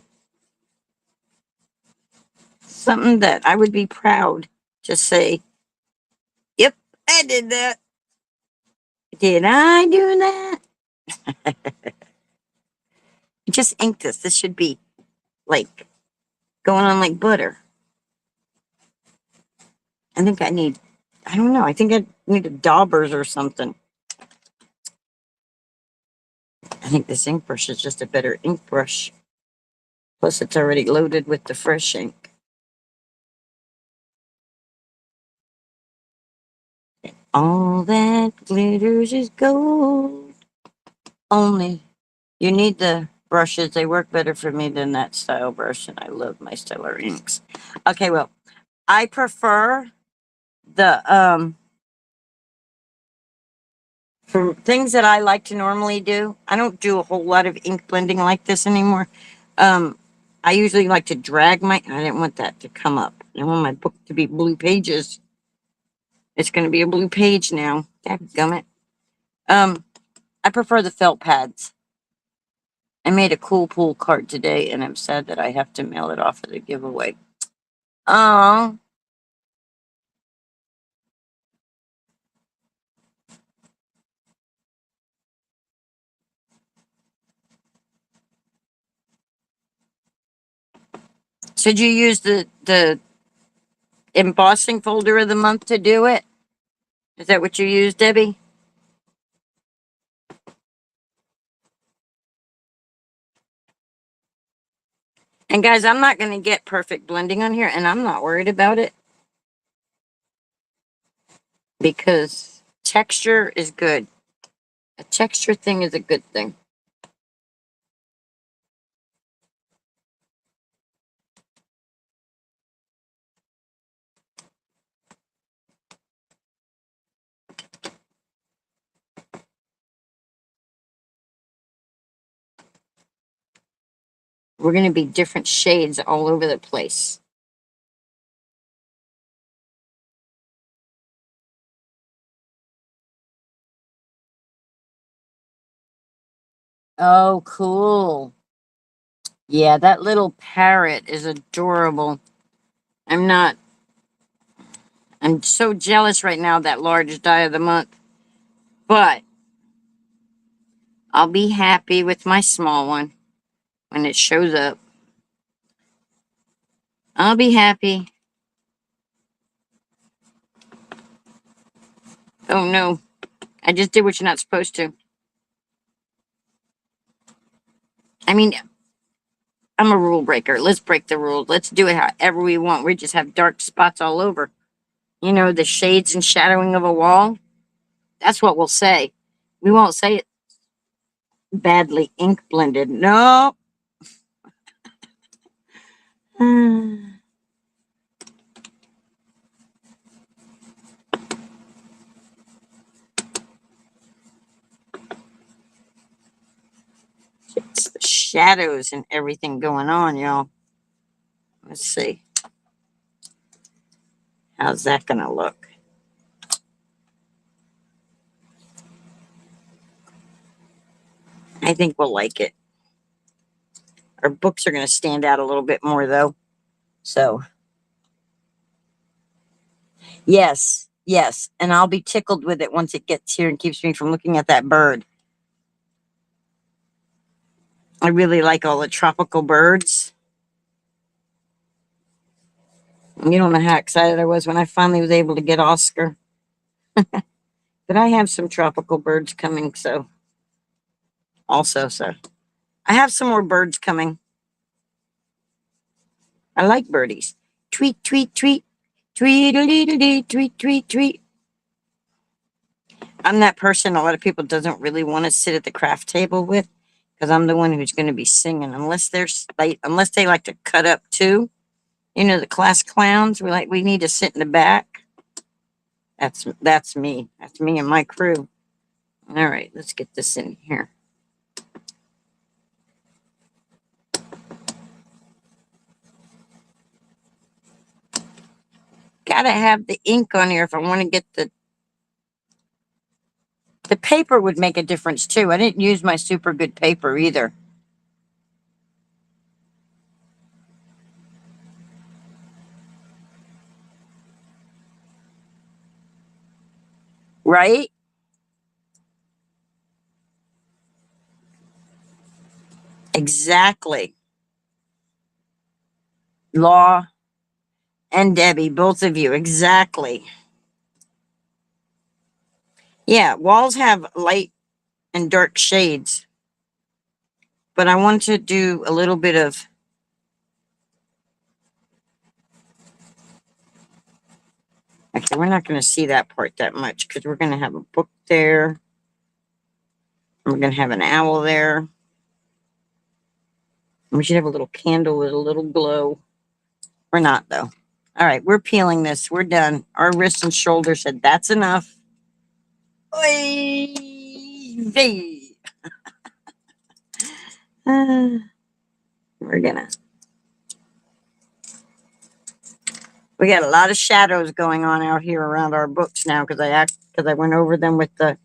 Something that I would be proud to say, yep, I did that. Did I do that? Just ink this. This should be like going on like butter. I think I need, I don't know. I think I need a daubers or something. I think this ink brush is just a better ink brush. Plus, it's already loaded with the fresh ink. All that glitters is gold. Only you need the brushes. They work better for me than that style brush, and I love my Stellar inks. Okay, well, I prefer the for things that I like to normally do. I don't do a whole lot of ink blending like this anymore. Um, I usually like to drag my. I didn't want that to come up. I want my book to be blue pages. It's going to be a blue page now. Dadgummit. I prefer the felt pads. I made a cool pool card today, and I'm sad that I have to mail it off as a giveaway. Oh, so did you use the embossing folder of the month to do it? Is that what you used, Debbie? And guys, I'm not going to get perfect blending on here, and I'm not worried about it because texture is good. A texture thing is a good thing. We're going to be different shades all over the place. Oh, cool. Yeah, that little parrot is adorable. I'm not, I'm so jealous right now of that large die of the month. But I'll be happy with my small one when it shows up. I'll be happy. Oh no, I just did what you're not supposed to. I mean, I'm a rule breaker. Let's break the rules. Let's do it however we want. We just have dark spots all over. You know, the shades and shadowing of a wall. That's what we'll say. We won't say it badly ink blended. No. It's the shadows and everything going on, y'all. Let's see. How's that going to look? I think we'll like it. Our books are going to stand out a little bit more, though. So, yes, yes. And I'll be tickled with it once it gets here and keeps me from looking at that bird. I really like all the tropical birds. You don't know how excited I was when I finally was able to get Oscar. But I have some tropical birds coming, so I have some more birds coming. I like birdies. Tweet, tweet, tweet. Tweet-a-dee-dee-dee, tweet, tweet, tweet. I'm that person a lot of people doesn't really want to sit at the craft table with, because I'm the one who's going to be singing. Unless unless they like to cut up too. You know, the class clowns. We need to sit in the back. That's me. That's me and my crew. All right, let's get this in here. Gotta have the ink on here if I want to get the paper would make a difference too. I didn't use my super good paper either. Right? Exactly. Law and Debbie, both of you. Exactly. Yeah, walls have light and dark shades. But I want to do a little bit of actually, we're not going to see that part that much because we're going to have a book there. We're going to have an owl there. We should have a little candle with a little glow. We're not, though. All right, we're peeling this. We're done. Our wrist and shoulder said that's enough. Oy vey. We're gonna. We got a lot of shadows going on out here around our books now because I went over them with the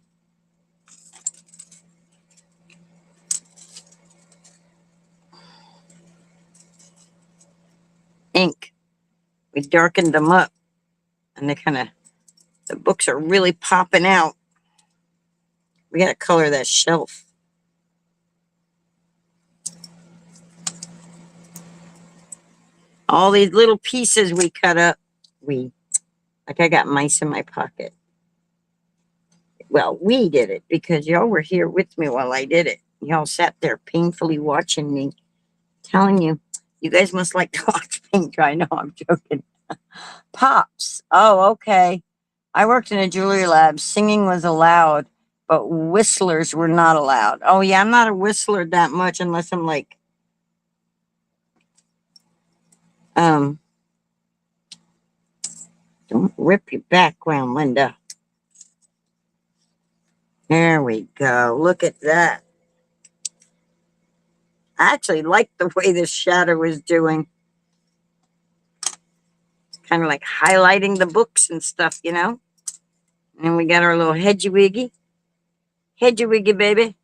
ink. We darkened them up, and the books are really popping out. We got to color that shelf. All these little pieces we cut up. I got mice in my pocket. Well, we did it because y'all were here with me while I did it. Y'all sat there painfully watching me, telling you, you guys must like to watch paint dry. No, I'm joking. Pops. Oh, okay. I worked in a jewelry lab. Singing was allowed, but whistlers were not allowed. Oh, yeah, I'm not a whistler that much unless I'm like, don't rip your background, Linda. There we go. Look at that. I actually like the way this shadow is doing. It's kind of like highlighting the books and stuff, you know? And we got our little hedgy-wiggy. Hedgy-wiggy, baby.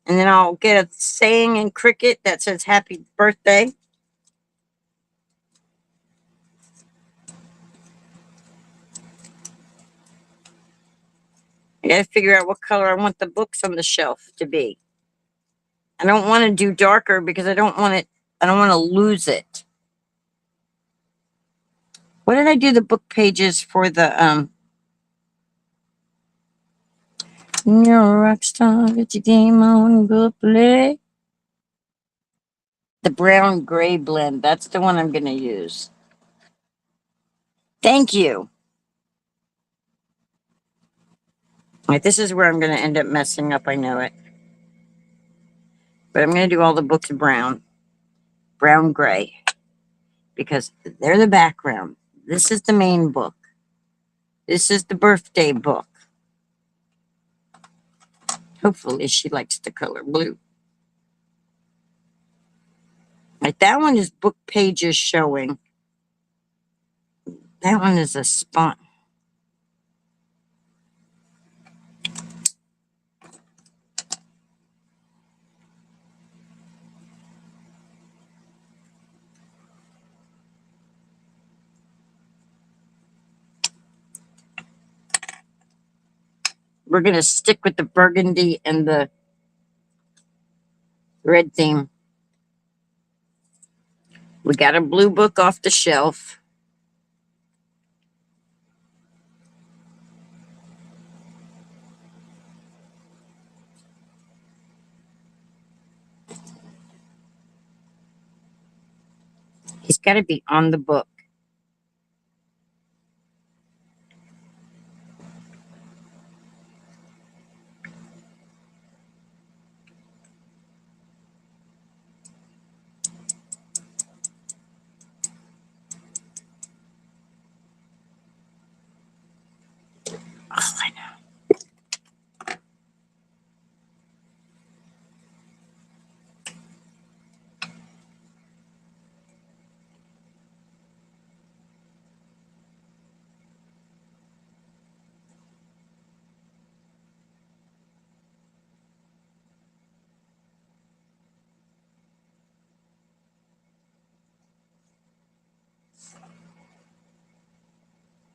And then I'll get a saying in Cricut that says happy birthday. I gotta figure out what color I want the books on the shelf to be. I don't want to do darker because I don't want to lose it. What did I do the book pages for the you're a rock star, get your game on, go play. The brown gray blend, that's the one I'm gonna use. Thank you. All right, this is where I'm gonna end up messing up, I know it. But I'm gonna do all the books brown gray, because they're the background. This is the main book. This is the birthday book. Hopefully she likes the color blue. Right, that one is book pages showing. That one is a spot. we're going to stick with the burgundy and the red theme. We got a blue book off the shelf. He's got to be on the book. Oh, I know.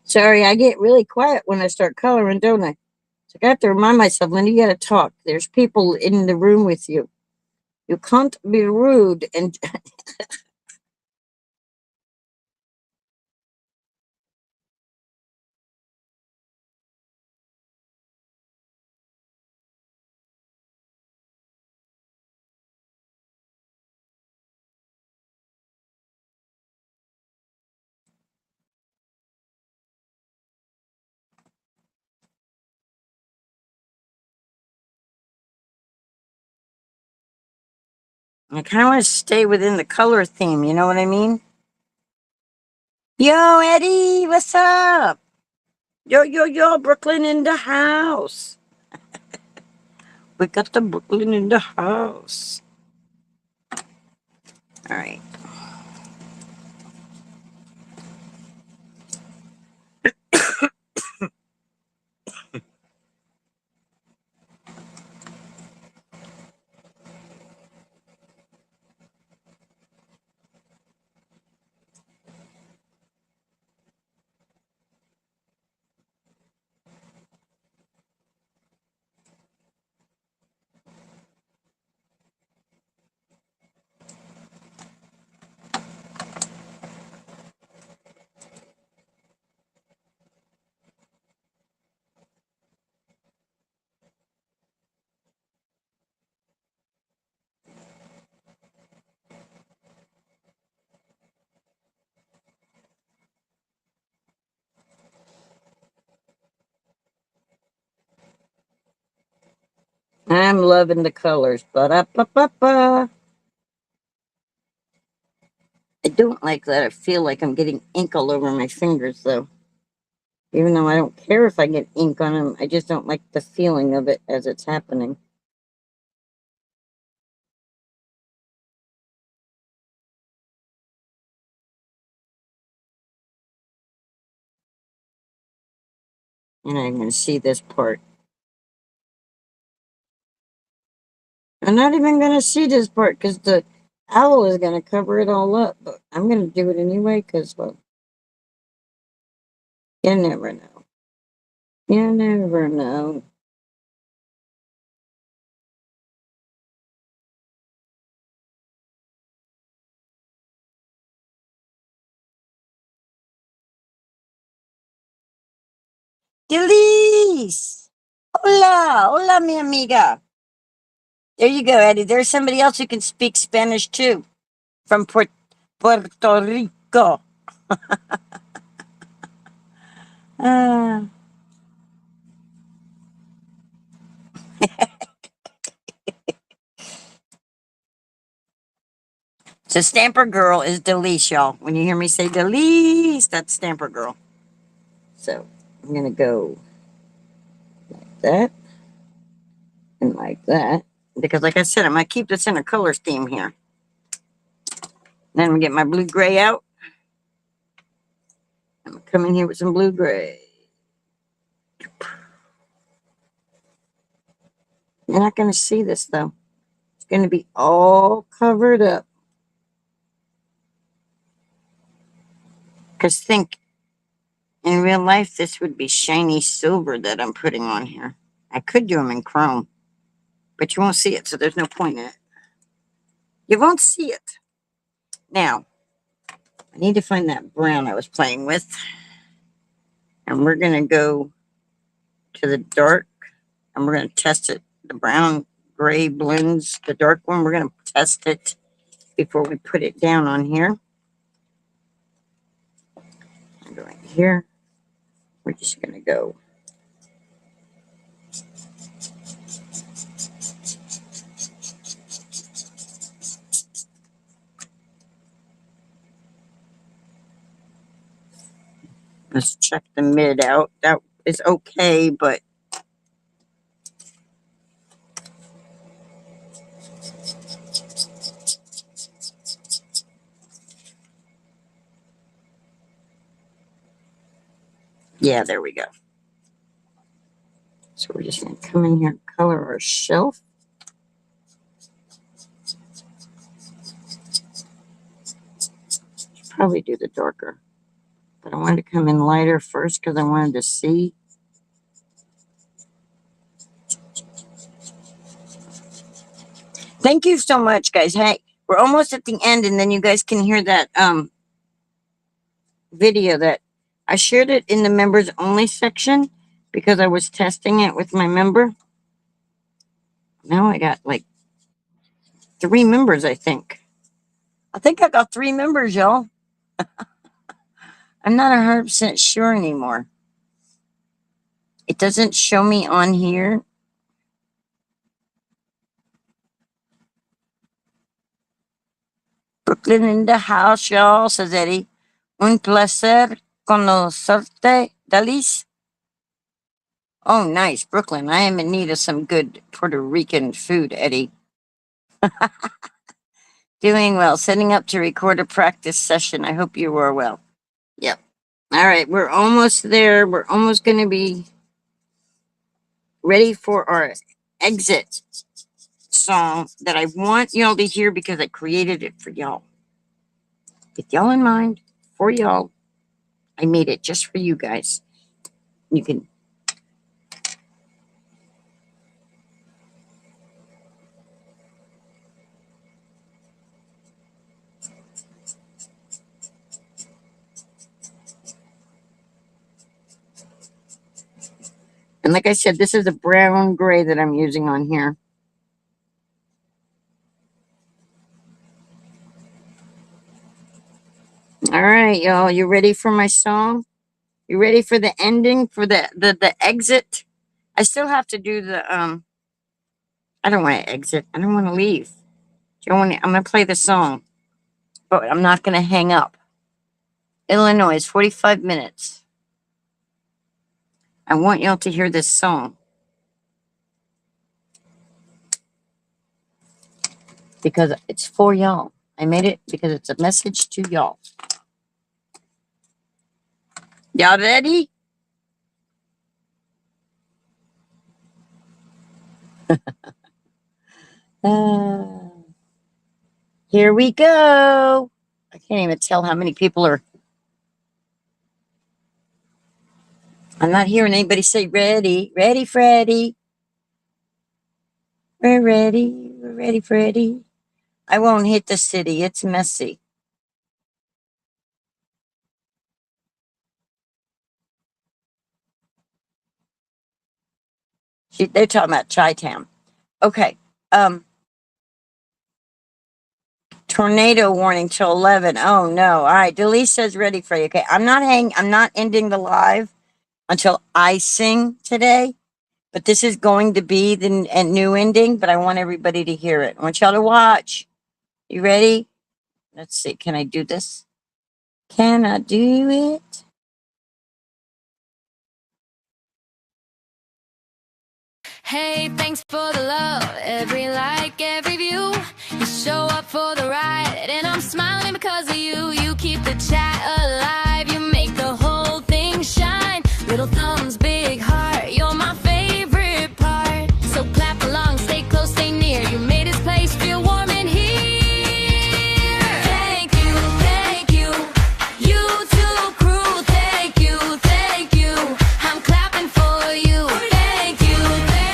Sorry, I get really quiet when I start coloring, don't I? So I got to remind myself, Linda, you got to talk. There's people in the room with you. You can't be rude. And I kind of want to stay within the color theme. You know what I mean? Yo, Eddie, what's up? Yo, Brooklyn in the house. We got the Brooklyn in the house. All right. I'm loving the colors. Ba-da-ba-ba-ba. I don't like that. I feel like I'm getting ink all over my fingers, though. Even though I don't care if I get ink on them, I just don't like the feeling of it as it's happening. And I'm going to see this part. I'm not even going to see this part because the owl is going to cover it all up. But I'm going to do it anyway because, well, you never know. You never know. Delise! Hola! Hola, mi amiga. There you go, Eddie. There's somebody else who can speak Spanish too from Puerto Rico. Ah. So Stamper Girl is Delise, y'all. When you hear me say Delise, that's Stamper Girl. So I'm gonna go like that and like that. Because like I said, I'm gonna keep this in a color scheme here. Then I'm gonna get my blue gray out. I'm gonna come in here with some blue gray. You're not gonna see this though. It's gonna be all covered up. Because think, in real life, this would be shiny silver that I'm putting on here. I could do them in Chrome, but you won't see it, so there's no point in it. You won't see it. Now, I need to find that brown I was playing with. And we're going to go to the dark, and we're going to test it. The brown, gray blends, the dark one, we're going to test it before we put it down on here. I'm going here. We're just going to go. Let's check the mid out. That is okay, but yeah, there we go. So we're just going to come in here and color our shelf. Should probably do the darker. But I wanted to come in lighter first because I wanted to see. Thank you so much, guys. Hey, we're almost at the end, and then you guys can hear that video that I shared it in the members only section because I was testing it with my member. Now I got like 3 members, I think. I think I got 3 members, y'all. I'm not 100% sure anymore. It doesn't show me on here. Brooklyn in the house, y'all, says Eddie. Un placer conocerte, Dalis. Oh, nice, Brooklyn. I am in need of some good Puerto Rican food, Eddie. Doing well. Setting up to record a practice session. I hope you are well. Yep. All right, we're almost there. We're almost going to be ready for our exit song that I want y'all to hear because I created it for y'all. With y'all in mind, for y'all. I made it just for you guys. You can. And like I said, this is a brown gray that I'm using on here. All right, y'all. You ready for my song? You ready for the ending, for the exit? I still have to do the I don't want to exit. I don't want to leave. I'm gonna play the song, but I'm not gonna hang up. Illinois, 45 minutes. I want y'all to hear this song because it's for y'all. I made it because it's a message to y'all. Y'all ready? Here we go. I can't even tell how many people are. I'm not hearing anybody say ready. Ready, Freddie. We're ready. We're ready, Freddie. I won't hit the city. It's messy. They're talking about Chi-Town. Okay. Tornado warning till 11. Oh no. All right. Delise says ready, Freddie. Okay. I'm not ending the live until I sing today. But this is going to be the new ending, but I want everybody to hear it. I want y'all to watch. You ready? Let's see. Can I do this? Can I do it? Hey, thanks for the love, every like, every view. You show up for the ride, and I'm smiling because of you. You keep the chat alive, you make the whole thing shine. Little thumbs, big heart, you're my favorite part. So clap along, stay close, stay near. You made this place feel warm in here. Thank you, thank you. You too, crew, thank you, thank you. I'm clapping for you. Thank you, thank you.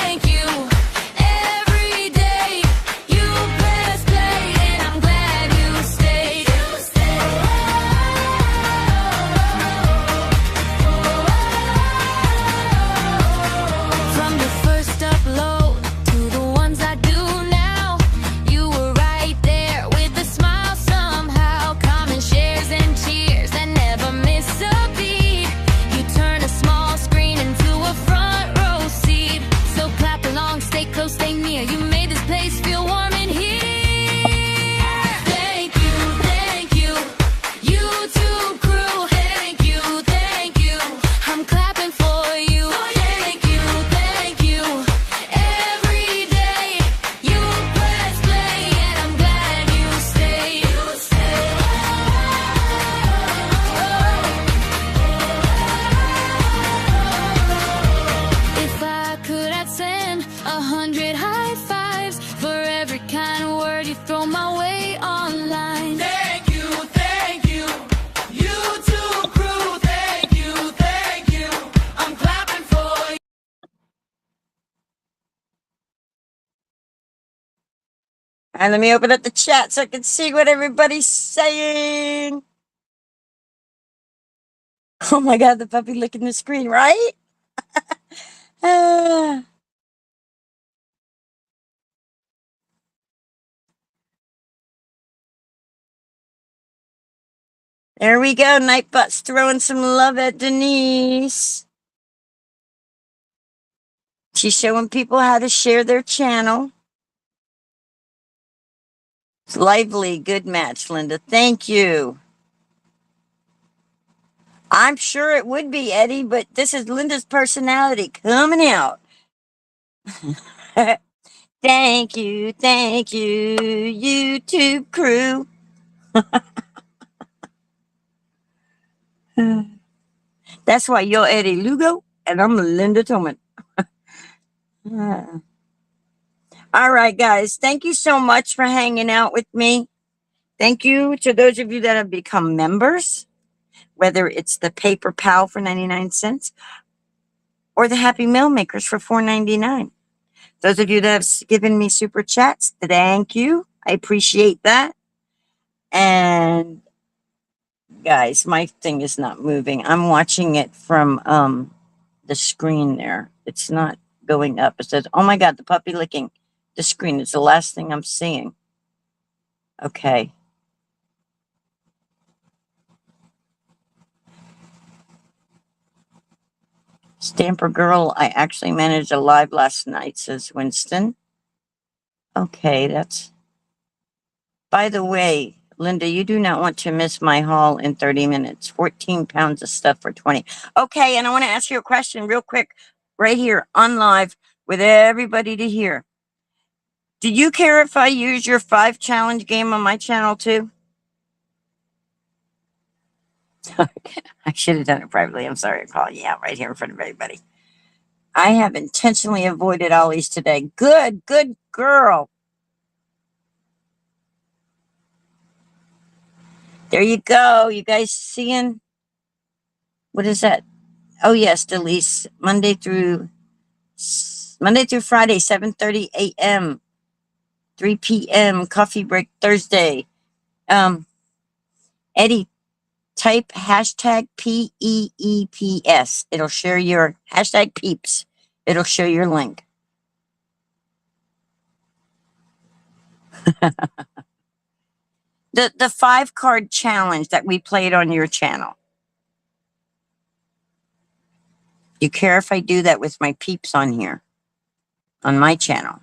And let me open up the chat so I can see what everybody's saying. Oh my God, the puppy licking the screen, right? Ah. There we go. Nightbot's throwing some love at Denise. She's showing people how to share their channel. It's lively. Good match, Linda. Thank you. I'm sure it would be, Eddie, but this is Linda's personality coming out. Thank you, YouTube crew. That's why you're Eddie Lugo and I'm Linda Tillman. All right, guys. Thank you so much for hanging out with me. Thank you to those of you that have become members, whether it's the Paper Pal for 99 cents or the Happy Meal Makers for $4.99. Those of you that have given me super chats, thank you. I appreciate that. And guys, my thing is not moving. I'm watching it from the screen there. It's not going up. It says, oh my God, the puppy licking the screen. It's the last thing I'm seeing. Okay. Stamper Girl, I actually managed a live last night, says Winston. Okay, that's... By the way, Linda, you do not want to miss my haul in 30 minutes. 14 pounds of stuff for 20. Okay, and I want to ask you a question real quick, right here on live with everybody to hear. Do you care if I use your 5 challenge game on my channel too? I should have done it privately. I'm sorry, I'm calling you out right here in front of everybody. I have intentionally avoided Ollie's today. Good girl. There you go. You guys seeing? What is that? Oh yes, Delise. Monday through Friday, 7:30 a.m., 3 p.m. Coffee break Thursday. Eddie, type hashtag PEEPS. It'll share your hashtag peeps. It'll show your link. The 5-card challenge that we played on your channel. You care if I do that with my peeps on here, on my channel?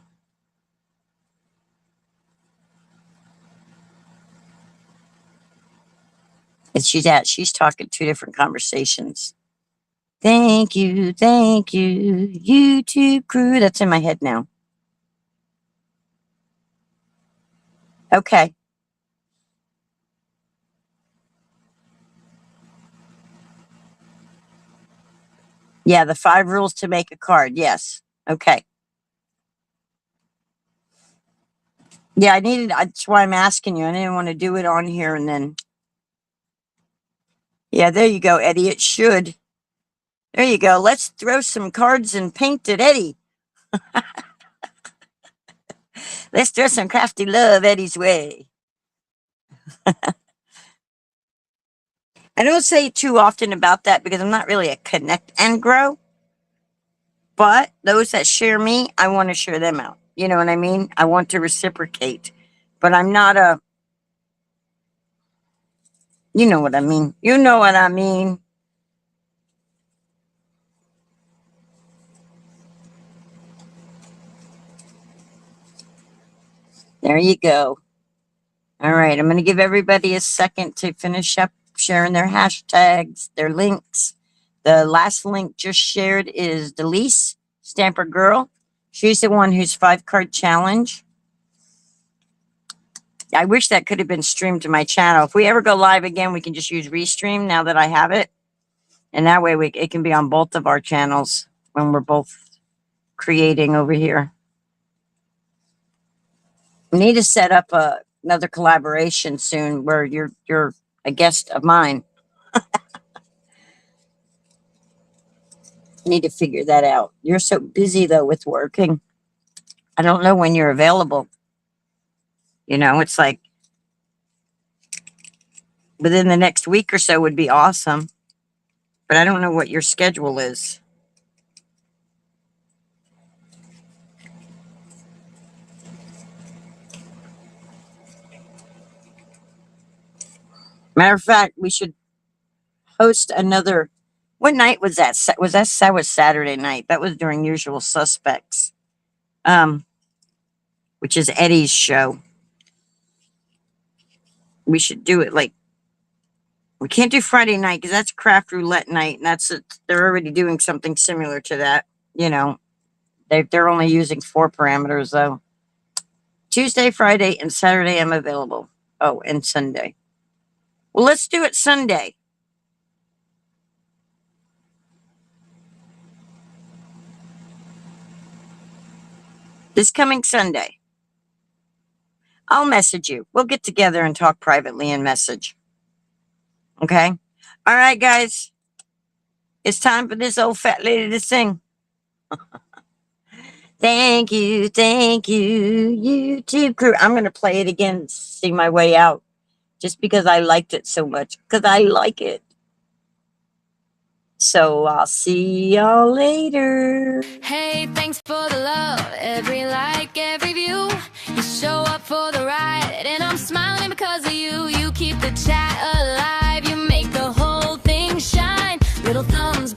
And she's talking 2 different conversations. Thank you, YouTube crew. That's in my head now. Okay. Yeah, the 5 rules to make a card. Yes. Okay. Yeah, that's why I'm asking you. I didn't want to do it on here and then. Yeah, there you go, Eddie. It should. There you go. Let's throw some cards and paint it, Eddie. Let's throw some crafty love Eddie's way. I don't say too often about that because I'm not really a connect and grow. But those that share me, I want to share them out. You know what I mean? I want to reciprocate. But I'm not a... You know what I mean. You know what I mean. There you go. All right. I'm going to give everybody a second to finish up sharing their hashtags, their links. The last link just shared is Delise, Stamper Girl. She's the one who's 5-card challenge. I wish that could have been streamed to my channel. If we ever go live again, we can just use Restream now that I have it. And that way it can be on both of our channels when we're both creating over here. We need to set up another collaboration soon where you're a guest of mine. Need to figure that out. You're so busy though with working. I don't know when you're available. You know, it's like within the next week or so would be awesome. But I don't know what your schedule is. Matter of fact, we should host another. What night was that? That was Saturday night? That was during Usual Suspects, which is Eddie's show. We should do it like we can't do Friday night because that's craft roulette night, and they're already doing something similar to that. You know, they're only using 4 parameters though. Tuesday, Friday, and Saturday I'm available. Oh, and Sunday. Well, let's do it Sunday. This coming Sunday. I'll message you. We'll get together and talk privately and message. Okay? All right, guys. It's time for this old fat lady to sing. Thank you, YouTube crew. I'm going to play it again, see my way out, just because I liked it so much, because I like it. So I'll see y'all later. Hey, thanks for the love, every like, every view. You show up for the ride, and I'm smiling because of you. You keep the chat alive, you make the whole thing shine. Little thumbs